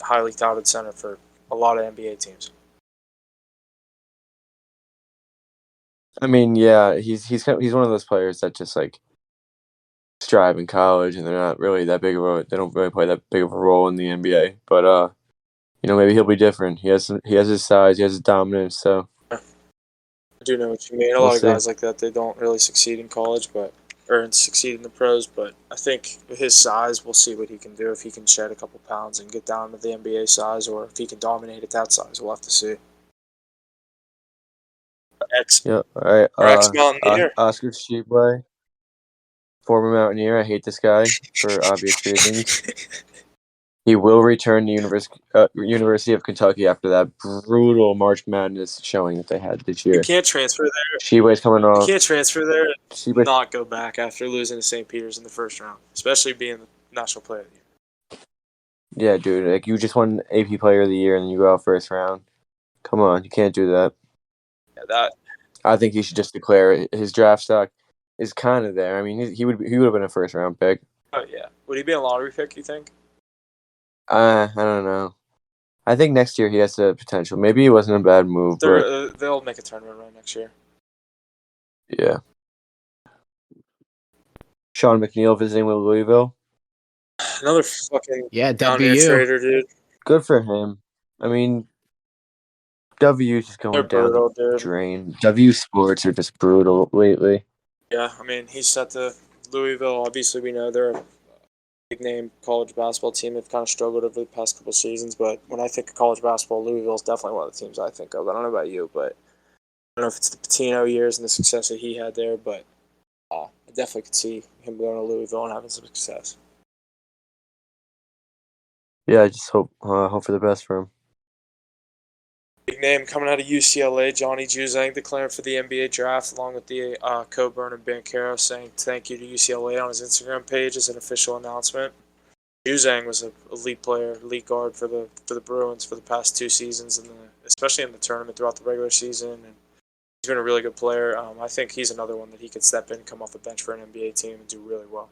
highly touted center for a lot of NBA teams. I mean, yeah, he's one of those players that just strive in college, and they're not really that big of a. They don't really play that big of a role in the NBA. But maybe he'll be different. He has his size, he has his dominance. So I do know what you mean. A we'll lot of see. guys like that, they don't really succeed in college, or succeed in the pros. But I think with his size, we'll see what he can do. If he can shed a couple pounds and get down to the NBA size, or if he can dominate at that size, we'll have to see. Yep. All right. Ex-Mountaineer. Oscar Tshiebwe, former Mountaineer. I hate this guy for obvious reasons. He will return to University of Kentucky after that brutal March Madness showing that they had this You year. can't transfer there. Tshiebwe's coming You off. can't transfer there and Tshiebwe, not go back after losing to St. Peter's in the first round, especially being the National Player of the Year. yeah, dude. Like, you just won AP Player of the Year and then you go out first round. Come on, you can't do that. Yeah, I think he should just declare his draft stock is kind of there. I mean, he would have been a first round pick. Oh yeah. Would he be a lottery pick, you think? I don't know. I think next year he has the potential. Maybe it wasn't a bad move, but They'll make a tournament run next year. yeah. Sean McNeil visiting with Louisville. Another fucking down here WU. trader, dude. Good for him. I mean, W's just They're going down brutal, the dude. drain. W sports are just brutal lately. Yeah, I mean, he's set to Louisville. Obviously, we know they're a big name college basketball team. They've kind of struggled over the past couple seasons, but when I think of college basketball, Louisville is definitely one of the teams I think of. I don't know about you, but I don't know if it's the Patino years and the success that he had there, but I definitely could see him going to Louisville and having some success. Yeah, I just hope for the best for him. Big name coming out of UCLA, Johnny Juzang declaring for the NBA draft, along with the Coburn and Banchero saying thank you to UCLA on his Instagram page as an official announcement. Juzang was an elite player, elite guard for the Bruins for the past 2 seasons, and especially in the tournament throughout the regular season. And he's been a really good player. I think he's another one that he could step in, come off the bench for an NBA team, and do really well.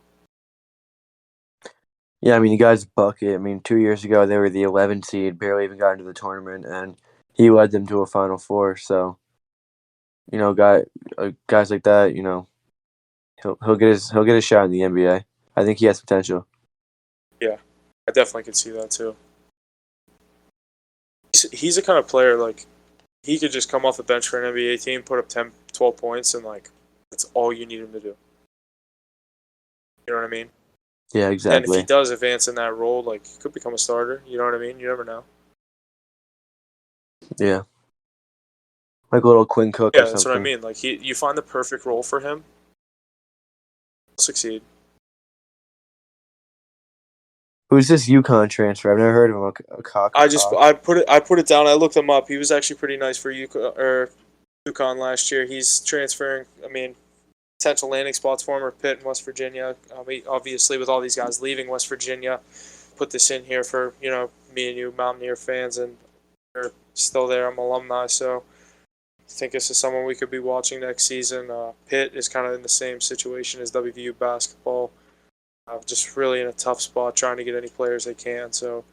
Yeah, I mean, the guy's a bucket. I mean, 2 years ago they were the 11 seed, barely even got into the tournament, and he led them to a Final Four. So, guys like that, he'll get his shot in the NBA. I think he has potential. Yeah, I definitely could see that too. He's the kind of player, like, he could just come off the bench for an NBA team, put up 10, 12 points, and, like, that's all you need him to do. You know what I mean? Yeah, exactly. And if he does advance in that role, like, he could become a starter. You know what I mean? You never know. Yeah. Like a little Quinn Cook Yeah, or something. that's what I mean. Like, you find the perfect role for him, he'll succeed. Who's this UConn transfer? I've never heard of him. I put it down. I looked him up. He was actually pretty nice for UConn last year. He's transferring. I mean, potential landing spots for him are Pitt and West Virginia. Obviously, with all these guys leaving West Virginia, put this in here for me and you Mountaineer fans, and they're still there. I'm alumni, so I think this is someone we could be watching next season. Pitt is kind of in the same situation as WVU basketball. Just really in a tough spot, trying to get any players they can. So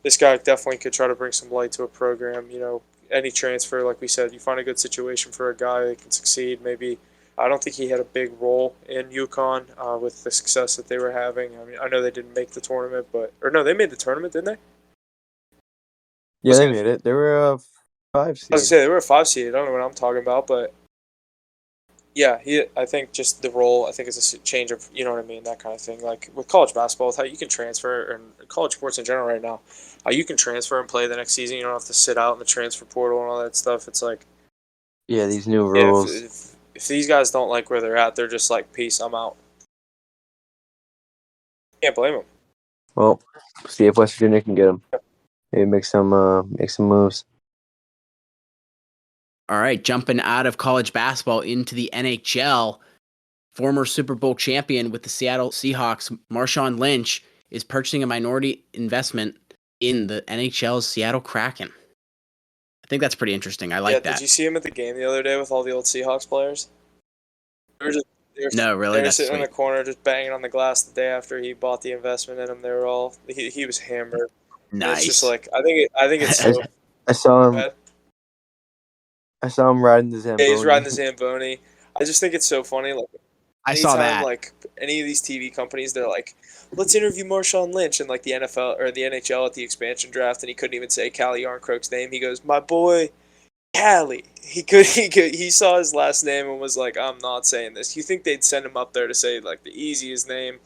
this guy definitely could try to bring some light to a program. Any transfer, like we said, you find a good situation for a guy that can succeed. Maybe I don't think he had a big role in UConn with the success that they were having. I mean, I know they didn't make the tournament, they made the tournament, didn't they? Yeah, they made it. They were a 5 seed. I was gonna say they were a 5 seed. I don't know what I'm talking about, but yeah, I think just the role. I think it's a change of, you know what I mean, that kind of thing. Like with college basketball, with how you can transfer, and college sports in general right now, how you can transfer and play the next season. You don't have to sit out in the transfer portal and all that stuff. It's like, yeah, these new rules. If these guys don't like where they're at, they're just like, peace, I'm out. Can't blame them. Well, see if West Virginia can get them. Maybe make some moves. All right, jumping out of college basketball into the NHL, former Super Bowl champion with the Seattle Seahawks, Marshawn Lynch, is purchasing a minority investment in the NHL's Seattle Kraken. I think that's pretty interesting. I like that. Did you see him at the game the other day with all the old Seahawks players? No, really? They were That's sitting sweet. in the corner just banging on the glass the day after he bought the investment in him. They were all he was hammered. Nice. It's just like I think it's so. I saw him. Bad. I saw him riding the Zamboni. Yeah, he's riding the Zamboni. I just think it's so funny. Like, I saw anytime that. like any of these TV companies, they're like, let's interview Marshawn Lynch and like the NFL or the NHL at the expansion draft, and he couldn't even say Callie Yarncroke's name. He goes, my boy, Callie. He saw his last name and was like, I'm not saying this. You think they'd send him up there to say like the easiest name?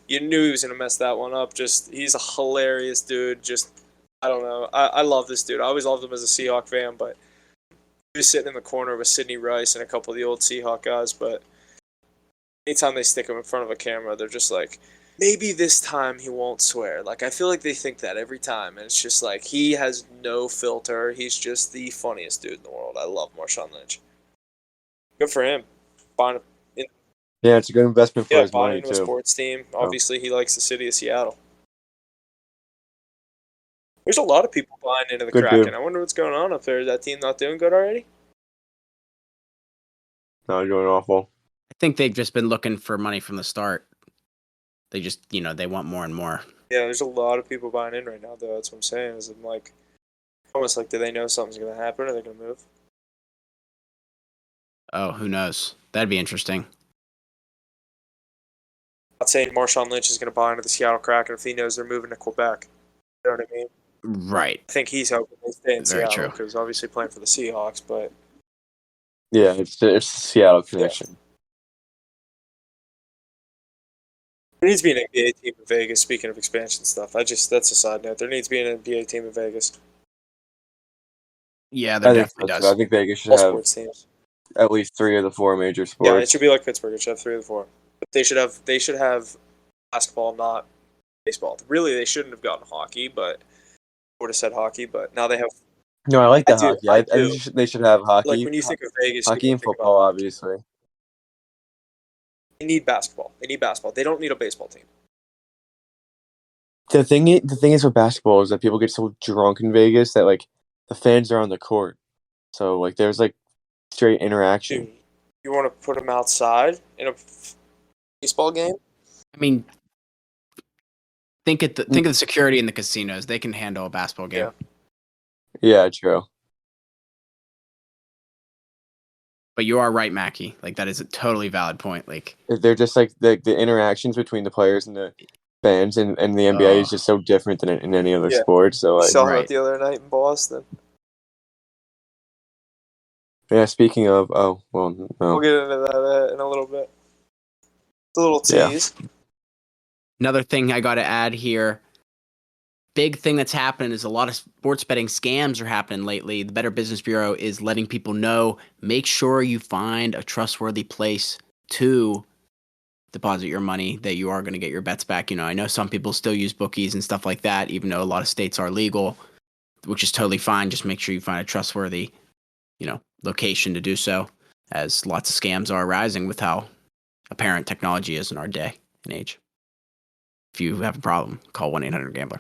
You knew he was gonna mess that one up. Just he's a hilarious dude. Just I don't know. I love this dude. I always loved him as a Seahawk fan, but he was sitting in the corner with Sidney Rice and a couple of the old Seahawk guys, but anytime they stick him in front of a camera, they're just like, maybe this time he won't swear. Like, I feel like they think that every time. And it's just like, he has no filter. He's just the funniest dude in the world. I love Marshawn Lynch. Good for him. Buying, Yeah, it's a good investment for his buying money, into a too. sports team. Obviously, he likes the city of Seattle. There's a lot of people buying into the Good Kraken. dude. I wonder what's going on up there. Is that team not doing good already? No, you're doing awful. I think they've just been looking for money from the start. They just, they want more and more. Yeah, there's a lot of people buying in right now, though. That's what I'm saying. Is I'm like, almost like, do they know something's going to happen? Or are they going to move? Oh, who knows? That'd be interesting. Not saying Marshawn Lynch is going to buy into the Seattle Kraken if he knows they're moving to Quebec. You know what I mean? Right. I think he's hoping they stay in Very Seattle true. because obviously playing for the Seahawks, but Yeah, it's the Seattle connection. there needs to be an NBA team in Vegas. Speaking of expansion stuff, that's a side note. There needs to be an NBA team in Vegas. Yeah, there I think definitely so, too. does. I think Vegas should All have sports teams. at least 3 of the 4 major Yeah, sports. it should be like Pittsburgh. It should have 3 of the 4. But they should have basketball, not baseball. Really, they shouldn't have gotten hockey, but I would have said hockey. But now they have. No, I like the do. hockey. I I do. think they should have hockey. Like when you think of Vegas, you Hockey don't and think about football, hockey. obviously. They need basketball. They need basketball. They don't need a baseball team. The thing is with basketball is that people get so drunk in Vegas that like the fans are on the court, so like there's like straight interaction. Dude, you want to put them outside in a baseball game? I mean, think of the security in the casinos. They can handle a basketball game. Yeah, true. But you are right, Mackie. Like, that is a totally valid point. Like, They're just like the interactions between the players and the fans and the NBA is just so different than in any other sport. So like, Saw that the other night in Boston. yeah. Speaking of, no. We'll get into that in a little bit. It's a little tease. Yeah. Another thing I got to add here. Big thing that's happening is a lot of sports betting scams are happening lately. The Better Business Bureau is letting people know, make sure you find a trustworthy place to deposit your money that you are going to get your bets back. I know some people still use bookies and stuff like that, even though a lot of states are legal, which is totally fine. Just make sure you find a trustworthy, location to do so, as lots of scams are rising with how apparent technology is in our day and age. If you have a problem, call 1-800-GAMBLER.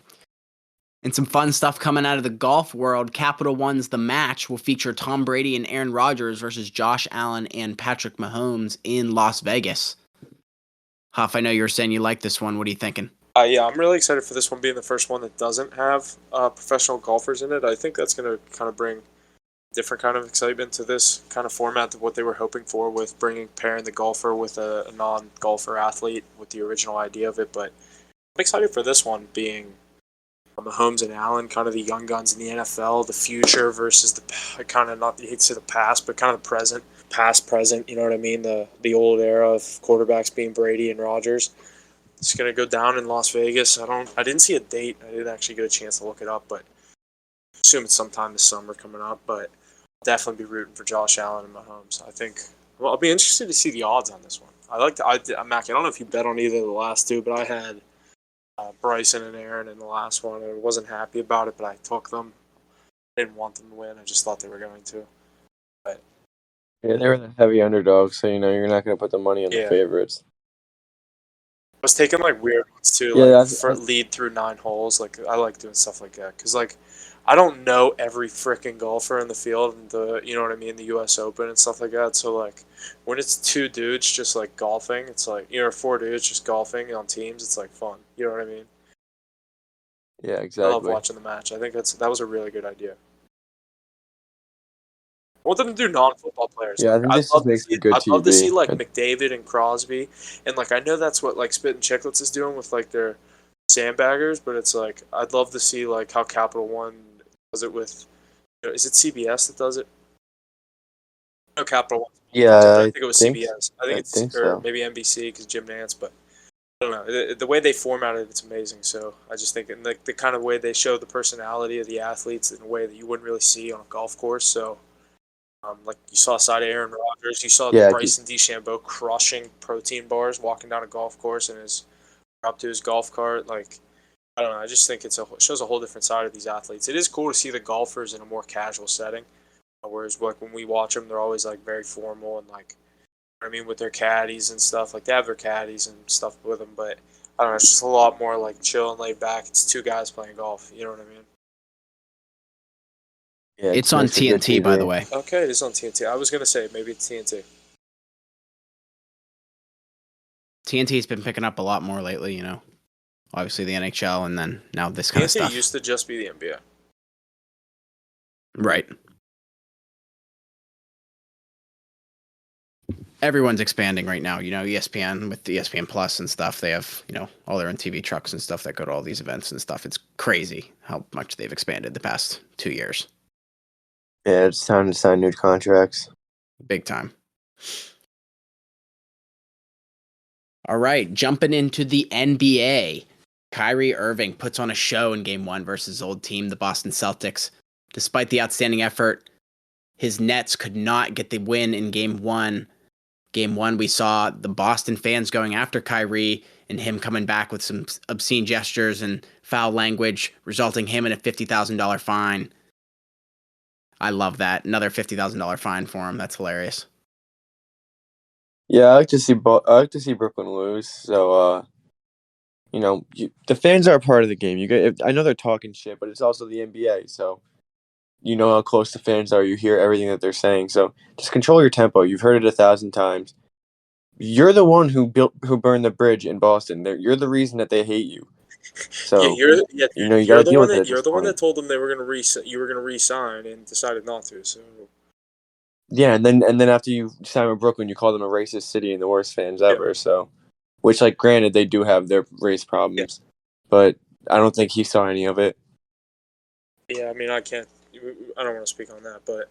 And some fun stuff coming out of the golf world. Capital One's The Match will feature Tom Brady and Aaron Rodgers versus Josh Allen and Patrick Mahomes in Las Vegas. Huff, I know you were saying you like this one. What are you thinking? Yeah, I'm really excited for this one being the first one that doesn't have professional golfers in it. I think that's going to kind of bring different kind of excitement to this kind of format of what they were hoping for with pairing the golfer with a non-golfer athlete with the original idea of it. But I'm excited for this one being Mahomes and Allen, kind of the young guns in the NFL, the future versus the kind of, not, I hate to say the past, but kind of the present, past, present, you know what I mean? The old era of quarterbacks being Brady and Rodgers. It's going to go down in Las Vegas. I didn't see a date. I didn't actually get a chance to look it up, but I assume it's sometime this summer coming up, but I'll definitely be rooting for Josh Allen and Mahomes. I think, I'll be interested to see the odds on this one. Mac, I don't know if you bet on either of the last two, but I had Bryson and Aaron in the last one. I wasn't happy about it, but I took them. I didn't want them to win. I just thought they were going to. But yeah, they were the heavy underdogs, so you're not going to put the money on the favorites. I was taking like weird ones too, lead through 9 holes. Like I like doing stuff like that because like I don't know every freaking golfer in the field and the U.S. Open and stuff like that. So like when it's 2 dudes just like golfing, it's like 4 dudes just golfing on teams. It's like fun. You know what I mean? Yeah, exactly. I love watching the match. I think that was a really good idea. I want them to do non-football players. Yeah, I think this just makes for good I'd love to see TV. like McDavid and Crosby, and like I know that's what like Spit and Chicklets is doing with like their sandbaggers, but it's like I'd love to see like how Capital One does it with. Is it CBS that does it? No, Capital One. Yeah, I think it was CBS. I think I it's think or so. maybe NBC because Jim Nance, but I don't know. The way they format it, it's amazing. So I just think like the kind of way they show the personality of the athletes in a way that you wouldn't really see on a golf course. So like you saw a side of Aaron Rodgers, you saw Yeah, Bryson DeChambeau crushing protein bars walking down a golf course and his up to his golf cart. Like I don't know. I just think it shows a whole different side of these athletes. It is cool to see the golfers in a more casual setting, whereas like when we watch them, they're always like very formal and like I mean with their caddies and stuff. Like they have their caddies and stuff with them, but I don't know. It's just a lot more like chill and laid back. It's two guys playing golf. You know what I mean? yeah, It's on TNT, by the way. Okay, it is on TNT. I was gonna say maybe it's TNT. TNT's been picking up a lot more lately, Obviously the NHL and then now this kind of TNT stuff. used to just be the NBA. Right. Everyone's expanding right now. ESPN with the ESPN Plus and stuff. They have, all their own TV trucks and stuff that go to all these events and stuff. It's crazy how much they've expanded the past 2 years. Yeah, it's time to sign new contracts. Big time. All right, jumping into the NBA. Kyrie Irving puts on a show in Game 1 versus his old team, the Boston Celtics. Despite the outstanding effort, his Nets could not get the win in Game 1. Game 1, we saw the Boston fans going after Kyrie and him coming back with some obscene gestures and foul language, resulting him in a $50,000 fine. I love that. Another $50,000 fine for him. That's hilarious. Yeah, I like to see Brooklyn lose. So, the fans are a part of the game. I know they're talking shit, but it's also the NBA. So, you know how close the fans are. You hear everything that they're saying. So, just control your tempo. You've heard it 1,000 times. You're the one who burned the bridge in Boston. You're the reason that they hate you. So, you got to deal with it at You're this the one point. that told them they were going to you were going to re-sign and decided not to. So Yeah, and then after you sign with Brooklyn, you call them a racist city and the worst fans ever. So, which, like, granted, they do have their race problems, but I don't think he saw any of it. Yeah, I mean, I don't want to speak on that, but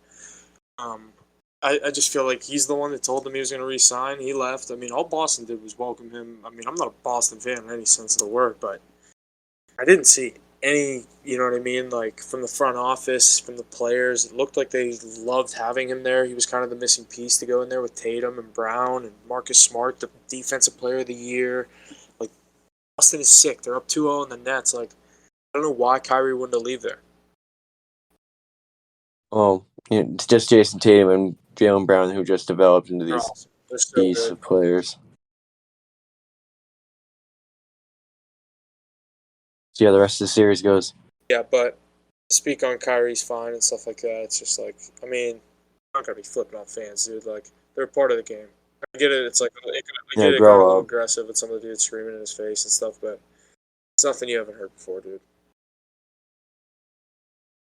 I just feel like he's the one that told them he was going to re-sign. He left. I mean, all Boston did was welcome him. I mean, I'm not a Boston fan in any sense of the word, but I didn't see any, you know what I mean, like from the front office, from the players. It looked like they loved having him there. He was kind of the missing piece to go in there with Tatum and Brown and Marcus Smart, the defensive player of the year. Like, Boston is sick. They're up 2-0 in the Nets. Like, I don't know why Kyrie wouldn't leave there. Oh, it's just Jason Tatum and Jaylen Brown who just developed into They're these awesome. They're so beasts good. of players. See how the rest of the series goes. Yeah, but speak on Kyrie's fine and stuff like that. It's just like, I mean, I'm not gonna be flipping off fans, dude. Like, they're part of the game. I get it. It's like I get it, got a little aggressive with some of the dudes screaming in his face and stuff, but it's nothing you haven't heard before, dude.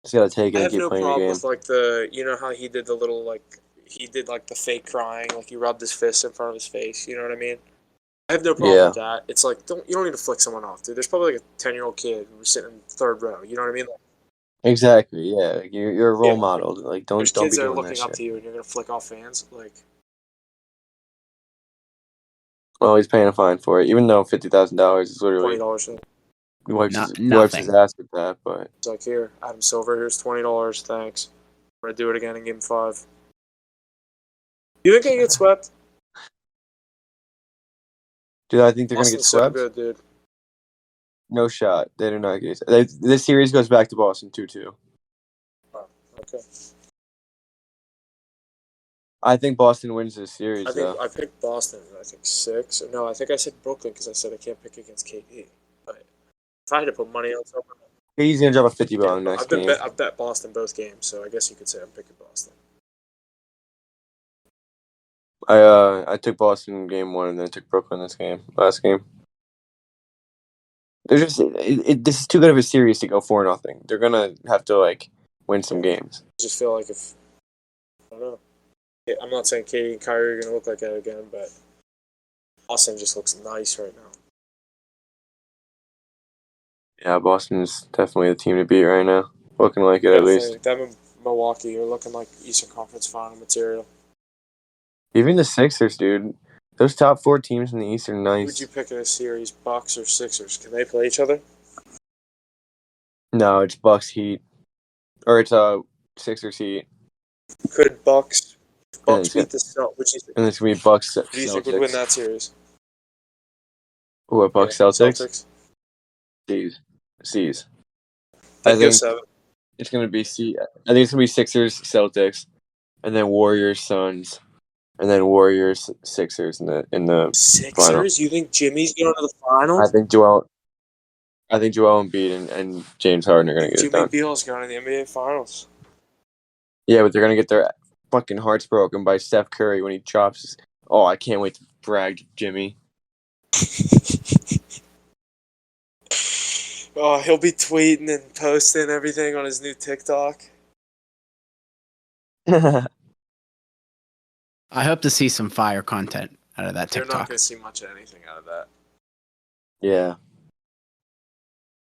Just gotta take it I and have keep no playing the problem game. with like you know how he did the little he did like the fake crying, like he rubbed his fist in front of his face. You know what I mean? I have no problem with that. It's like you don't need to flick someone off, dude. There's probably like a 10-year-old kid who's sitting in third row. You know what I mean? Exactly. Yeah, you're a role model. Like don't There's be kids that are doing that looking up shit. to you, and you're gonna flick off fans. Like, Well, he's paying a fine for it, even though $50,000 is literally $20. he wipes his Nothing. ass with that. But It's like, here, Adam Silver, here's $20. Thanks. I'm gonna do it again in Game 5. You think they get swept? dude, I think they're gonna get Boston's so swept. good, dude. No shot. They do not get. This series goes back to Boston 2-2. Oh, okay. I think Boston wins this series. I picked Boston. I think 6. No, I think I said Brooklyn because I said I can't pick against KD. But if I had to put money on something, He's gonna drop a 50 ball in the next game. I've bet Boston both games, so I guess you could say I'm picking Boston. I took Boston in game 1 and then I took Brooklyn last game. They're just this is too good of a series to go 4-0. They're gonna have to like win some games. I just feel like if I don't know. I'm not saying Katie and Kyrie are going to look like that again, but Boston just looks nice right now. Yeah, Boston's definitely the team to beat right now. Looking like it, at least. Them and Milwaukee are looking like Eastern Conference final material. Even the Sixers, dude. Those top 4 teams in the East are nice. Who would you pick in a series, Bucks or Sixers? Can they play each other? No, it's Bucks Heat. Or it's Sixers Heat. Could Bucks And beat the Celtics? Would you think? And it's going to be Bucks Celtics. Who do you think would win that series? What, Bucks Celtics? Celtics. C's. I I think 7. it's going to be C. I think it's going to be Sixers Celtics, and then Warriors Suns, and then Warriors Sixers in the Sixers? final. You think Jimmy's going to the finals? I think Joel Embiid and James Harden are going to get it done. Jimmy Beal's going to the NBA Finals. Yeah, but they're going to get their fucking hearts broken by Steph Curry when he drops. Oh, I can't wait to brag, Jimmy. Oh, he'll be tweeting and posting everything on his new TikTok. I hope to see some fire content out of that You're TikTok. not going to see much of anything out of that. Yeah.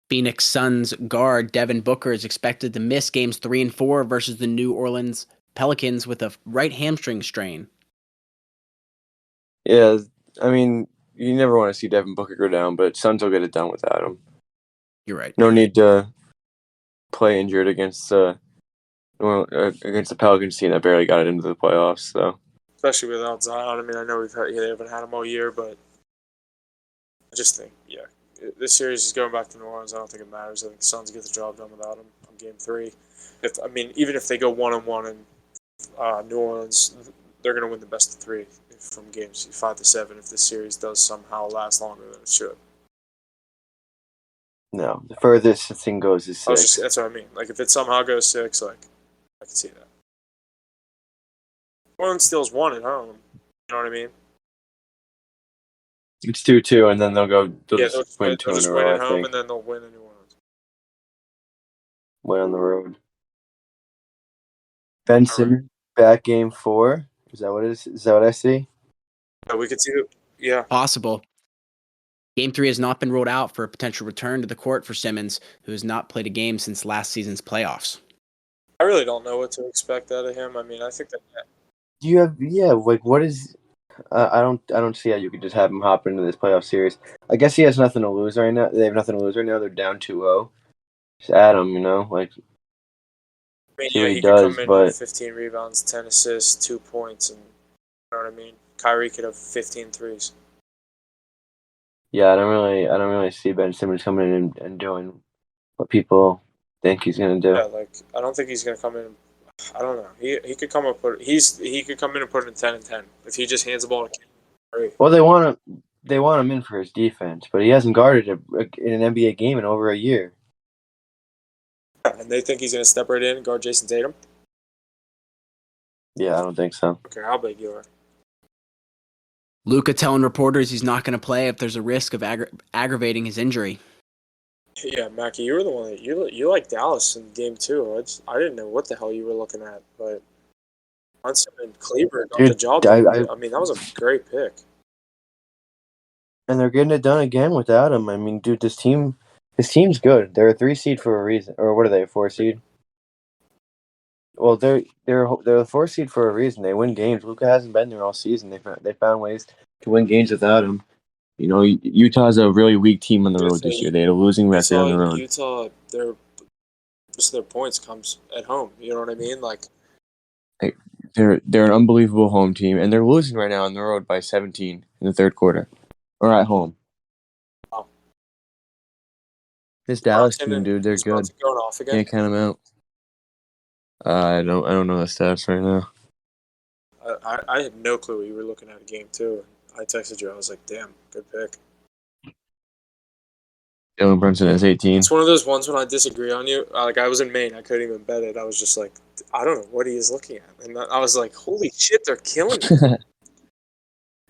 Phoenix Suns guard Devin Booker is expected to miss games 3 and 4 versus the New Orleans Pelicans with a right hamstring strain. Yeah, I mean, you never want to see Devin Booker go down, but Suns will get it done without him. You're right. No need to play injured against the Pelicans team that barely got it into the playoffs. So, especially without Zion. I mean, I know they haven't had him all year, but I just think, this series is going back to New Orleans. I don't think it matters. I think the Suns get the job done without him on Game 3. Even if they go 1-1 in New Orleans, they're going to win the best of 3 from games 5 to 7 if this series does somehow last longer than it should. no, the furthest the thing goes is 6. That's what I mean. Like, if it somehow goes 6, like, I can see that. New Orleans steals 1 at home. You know what I mean? It's 2-2, and then they'll just win 2 in a row, at home, and then they'll win in New Orleans. Win on the road. Ben Simmons back Game 4. Is that what it is? Is that what I see? Yeah, we could see it. Yeah. Possible. Game 3 has not been ruled out for a potential return to the court for Simmons, who has not played a game since last season's playoffs. I really don't know what to expect out of him. I mean, I think that. Do you have what is? I don't see how you could just have him hop into this playoff series. I guess he has nothing to lose right now. They have nothing to lose right now. They're down 2-0. Just add him, like. See what he could does, come in but with 15 rebounds, 10 assists, 2 points, and you know what I mean. Kyrie could have 15 threes. Yeah, I don't really see Ben Simmons coming in and doing what people think he's gonna do. Yeah, I don't think he's gonna come in. I don't know. He could come up he could come in and put in 10 and 10 if he just hands the ball to Kyrie. Well, they want him in for his defense, but he hasn't guarded in an NBA game in over a year. Yeah, and they think he's gonna step right in and guard Jason Tatum. Yeah, I don't think so. Okay, how big you are. Luka telling reporters he's not going to play if there's a risk of aggravating his injury. Yeah, Mackie, you were the one that you liked Dallas in Game 2. I didn't know what the hell you were looking at, but Brunson and Kleber got the job. I mean, that was a great pick. And they're getting it done again without him. I mean, dude, this team's good. They're a 3 seed for a reason, or what are they? A 4 seed? Well, they're a 4 seed for a reason. They win games. Luka hasn't been there all season. They found ways to win games without him. Utah's a really weak team on the road this year. They had a losing record on the road. Utah, their points comes at home. You know what I mean? They're an unbelievable home team, and they're losing right now on the road by 17 in the third quarter, or at home. Wow. This Dallas team, dude, they're good. Going off again? Can't count them out. I don't know the stats right now. I had no clue what you were looking at in Game 2. I texted you. I was like, damn, good pick. Jalen Brunson has 18. It's one of those ones when I disagree on you. I was in Maine. I couldn't even bet it. I was just like, I don't know what he is looking at. And I was like, holy shit, they're killing me.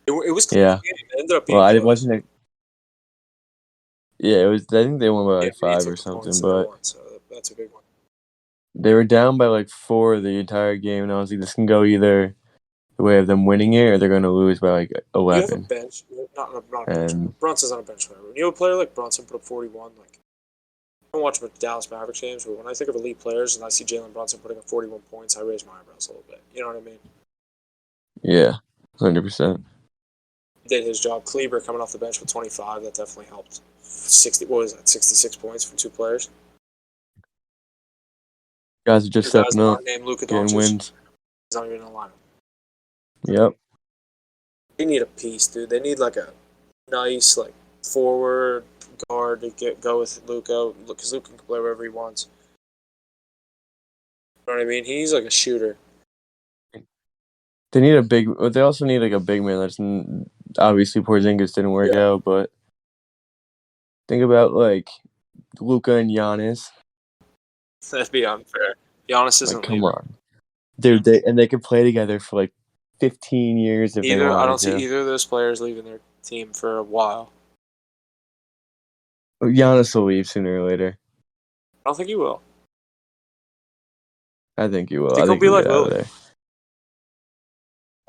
It was close. Yeah. It ended up being Well, close. wasn't. Yeah, it was. I think they won by 5 or something, but so that's a big one. They were down by like 4 the entire game, and I was like, this can go either the way of them winning it, or they're going to lose by like You have a 11. bench, not a bench. And Brunson's on a bench player. When you have a player like Brunson put up 41, like I don't watch much Dallas Mavericks games, but when I think of elite players and I see Jalen Brunson putting up 41 points, I raise my eyebrows a little bit. You know what I mean? yeah, 100%. He did his job. Kleber coming off the bench with 25, that definitely helped. 60, what was that? 66 points from 2 players. Guys are just The guys stepping up, not named Luka getting Doncic. wins. He's not even in the lineup. Yep. They need a piece, dude. They need like a nice like forward guard to go with Luka, because Luka can play wherever he wants. You know what I mean? He's like a shooter. They need a big. They also need like a big man. That's obviously Porzingis didn't work out, but think about like Luka and Giannis. That'd be unfair. Giannis isn't Like, come leaving. on, dude. They could play together for like 15 years if they wanted I don't to. see either of those players leaving their team for a while. Giannis will leave sooner or later. I don't think he will. I think he will. I think he'll be he'll like get out of Lillard. there.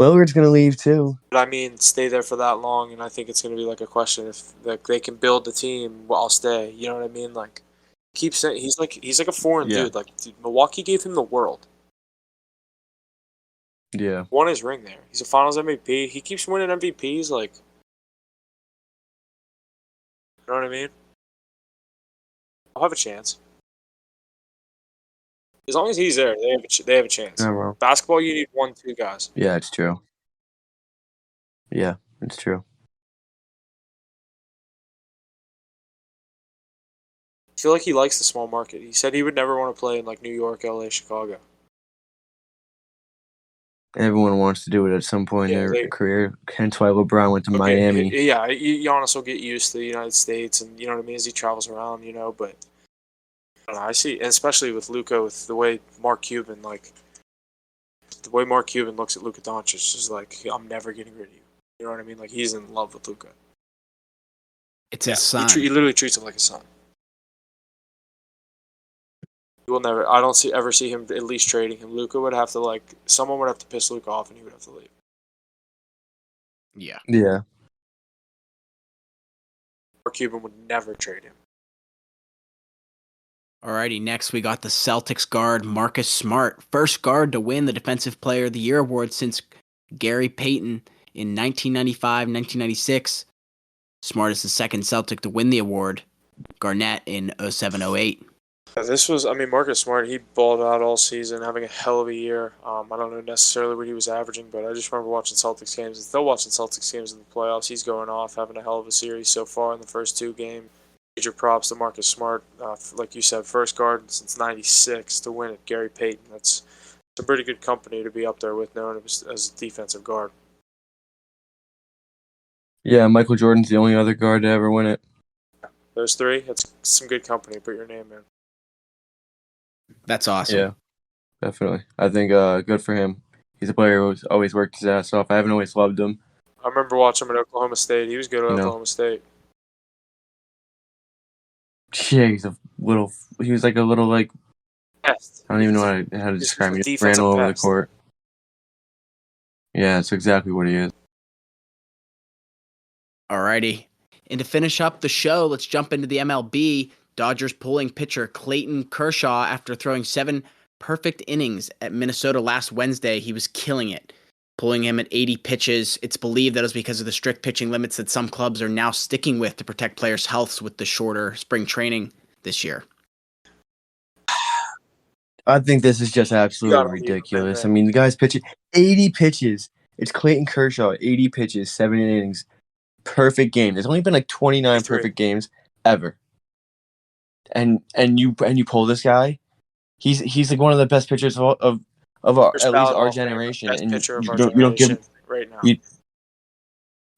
Lillard's gonna leave too. But I mean, stay there for that long, and I think it's going to be like a question if they can build the team. Well, I'll stay. You know what I mean? Like, keep saying he's like a foreign dude. Like, dude, Milwaukee gave him the world. Yeah. Won his ring there. He's a Finals MVP. He keeps winning MVPs. Like, you know what I mean? I'll have a chance. As long as he's there, they have a chance. Yeah, well. Basketball, you need 1, 2 guys. Yeah, it's true. Yeah, it's true. I feel like he likes the small market. He said he would never want to play in like New York, LA, Chicago. Everyone wants to do it at some point in their career. Hence why LeBron went to Miami. Yeah, Giannis will get used to the United States, and you know what I mean, as he travels around, you know. But I don't know, I see, and especially with Luka, with the way Mark Cuban looks at Luka Doncic, is like, I'm never getting rid of you. You know what I mean? Like, he's in love with Luka. It's his son. He literally treats him like a son. He will never. I don't ever see him at least trading him. Luka would have to someone would have to piss Luka off, and he would have to leave. Yeah. Yeah. Or Cuban would never trade him. Alrighty, next we got the Celtics guard Marcus Smart, first guard to win the Defensive Player of the Year award since Gary Payton in 1995-1996. Smart is the second Celtic to win the award. Garnett in 07-08. Marcus Smart, he balled out all season, having a hell of a year. I don't know necessarily what he was averaging, but I just remember watching Celtics games. Still watching Celtics games in the playoffs. He's going off, having a hell of a series so far in the first 2 games. Major props to Marcus Smart. Like you said, first guard since 96 to win it. Gary Payton. That's a pretty good company to be up there with, known as a defensive guard. Yeah, Michael Jordan's the only other guard to ever win it. Those 3, that's some good company. Put your name in. That's awesome. Yeah, definitely. I think good for him. He's a player who's always worked his ass off. I haven't always loved him. I remember watching him at Oklahoma State. He was good at Oklahoma State. Yeah, he was like a little like, Pest. I don't even know how to describe him. He ran all over the court. Yeah, that's exactly what he is. Alrighty. And to finish up the show, let's jump into the MLB. Dodgers pulling pitcher Clayton Kershaw after throwing 7 perfect innings at Minnesota last Wednesday. He was killing it, pulling him at 80 pitches. It's believed that it was because of the strict pitching limits that some clubs are now sticking with to protect players' healths with the shorter spring training this year. I think this is just absolutely ridiculous. I mean, the guy's pitching 80 pitches. It's Clayton Kershaw, 80 pitches, 7 innings. Perfect game. There's only been like 29 perfect games ever. And you pull this guy. He's like one of the best pitchers of our, at least our generation. Best and pitcher of our you don't give him right now.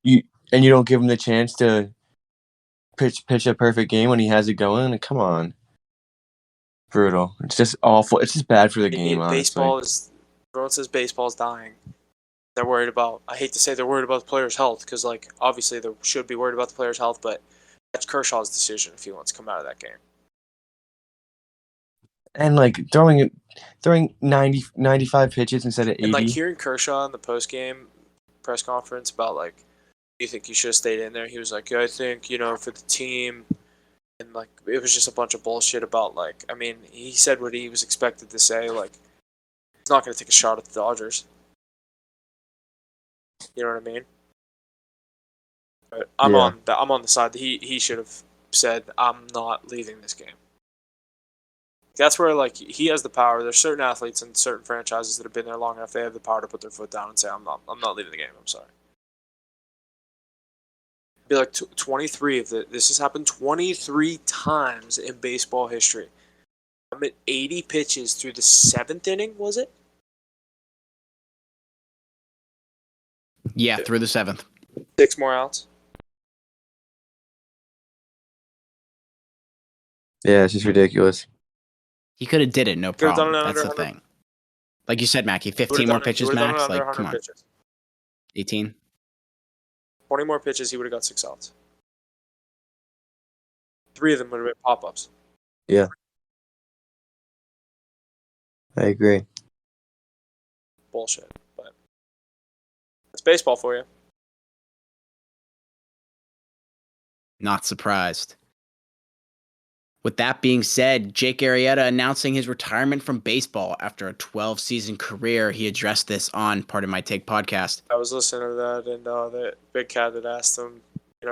You don't give him the chance to pitch a perfect game when he has it going. Come on. Brutal. It's just awful. It's just bad for the game, honestly. Everyone says baseball's dying. They're worried about, I hate to say they're worried about the player's health, because obviously they should be worried about the player's health, but that's Kershaw's decision if he wants to come out of that game. And like throwing 95 pitches instead of 80. And like hearing Kershaw in the post game press conference about like, do you think you should have stayed in there? He was like, yeah, I think, for the team. And like it was just a bunch of bullshit about like, I mean, he said what he was expected to say. Like, he's not going to take a shot at the Dodgers. You know what I mean? But I'm on the side that he should have said, I'm not leaving this game. That's where like he has the power. There's certain athletes and certain franchises that have been there long enough. They have the power to put their foot down and say, I'm not leaving the game. I'm sorry. Be like 23 of this has happened 23 times in baseball history. I'm at 80 pitches through the 7th inning. Was it? Yeah, through the 7th. 6 more outs. Yeah, it's just ridiculous. He could have did it, no Could've done problem. it That's the 100. thing. Like you said, Mackie, 15 more pitches max. Like, come on. Pitches. 18. 20 more pitches, he would have got 6 outs. 3 of them would have been pop-ups. Yeah. I agree. Bullshit. But it's baseball for you. Not surprised. With that being said, Jake Arrieta announcing his retirement from baseball after a 12-season career. He addressed this on Part of My Take podcast. I was listening to that, and the Big Cat had asked him,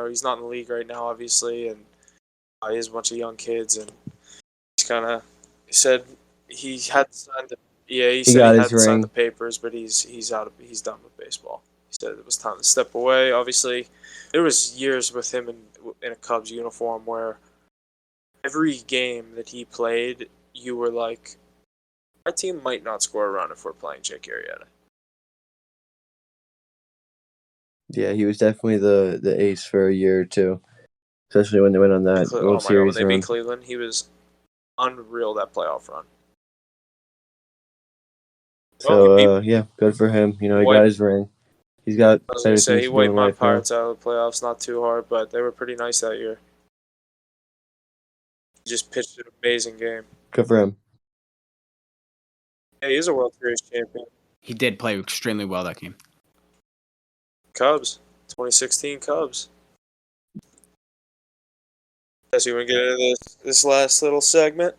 he's not in the league right now, obviously, and he has a bunch of young kids, and he's he said he had signed the papers, but he's done with baseball. He said it was time to step away. Obviously, there was years with him in a Cubs uniform where every game that he played, you were like, our team might not score a run if we're playing Jake Arrieta. Yeah, he was definitely the ace for a year or two, especially when they went on that World Series when they run. beat Cleveland, he was unreal that playoff run. So, good for him. He got his ring. He's got I was better going to say, things he to do wiped in my life now. Pirates out of the playoffs not too hard, but they were pretty nice that year. He just pitched an amazing game. Good for him. Yeah, he's a World Series champion. He did play extremely well that game. Cubs. 2016 Cubs. Guess you want to get into this last little segment?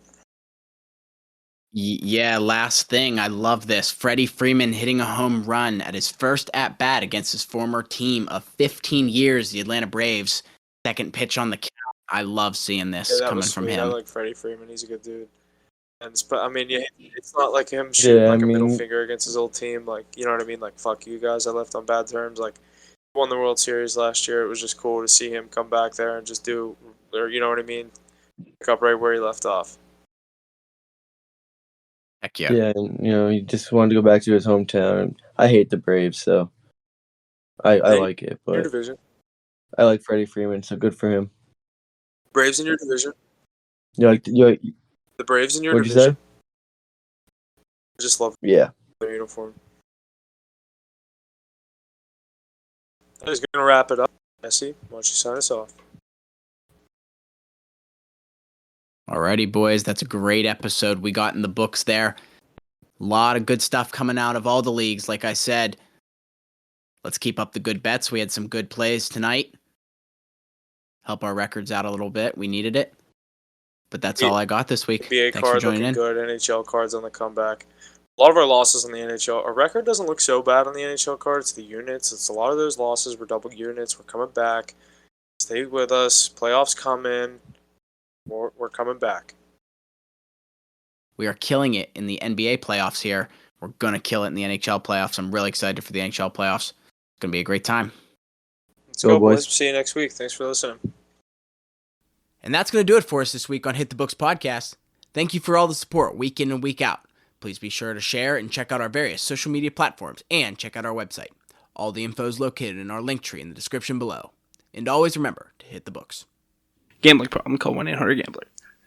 Yeah, last thing. I love this. Freddie Freeman hitting a home run at his first at-bat against his former team of 15 years, the Atlanta Braves. Second pitch on the count. I love seeing this coming from him. I like Freddie Freeman. He's a good dude. And it's not like him shooting a middle finger against his old team. Like, you know what I mean? Like, fuck you guys. I left on bad terms. Like, won the World Series last year. It was just cool to see him come back there and just do, or you know what I mean? Pick up right where he left off. Heck yeah. Yeah, and, he just wanted to go back to his hometown. I hate the Braves, so I like it. But your division. I like Freddie Freeman, so good for him. Braves in your division. The Braves in your what'd division. You say? I just love their uniform. I was going to wrap it up. Messi, why don't you sign us off? Alrighty, boys. That's a great episode we got in the books there. A lot of good stuff coming out of all the leagues. Like I said, let's keep up the good bets. We had some good plays tonight. Help our records out a little bit. We needed it. But that's all I got this week. NBA Thanks for joining in. Good. NHL cards on the comeback. A lot of our losses on the NHL. Our record doesn't look so bad on the NHL cards. The units. It's a lot of those losses were double units. We're coming back. Stay with us. Playoffs come in. We're coming back. We are killing it in the NBA playoffs here. We're going to kill it in the NHL playoffs. I'm really excited for the NHL playoffs. It's going to be a great time. Let's go, boys. See you next week. Thanks for listening. And that's going to do it for us this week on Hit the Books podcast. Thank you for all the support week in and week out. Please be sure to share and check out our various social media platforms and check out our website. All the info is located in our link tree in the description below. And always remember to hit the books. Gambling problem, call 1-800-GAMBLER.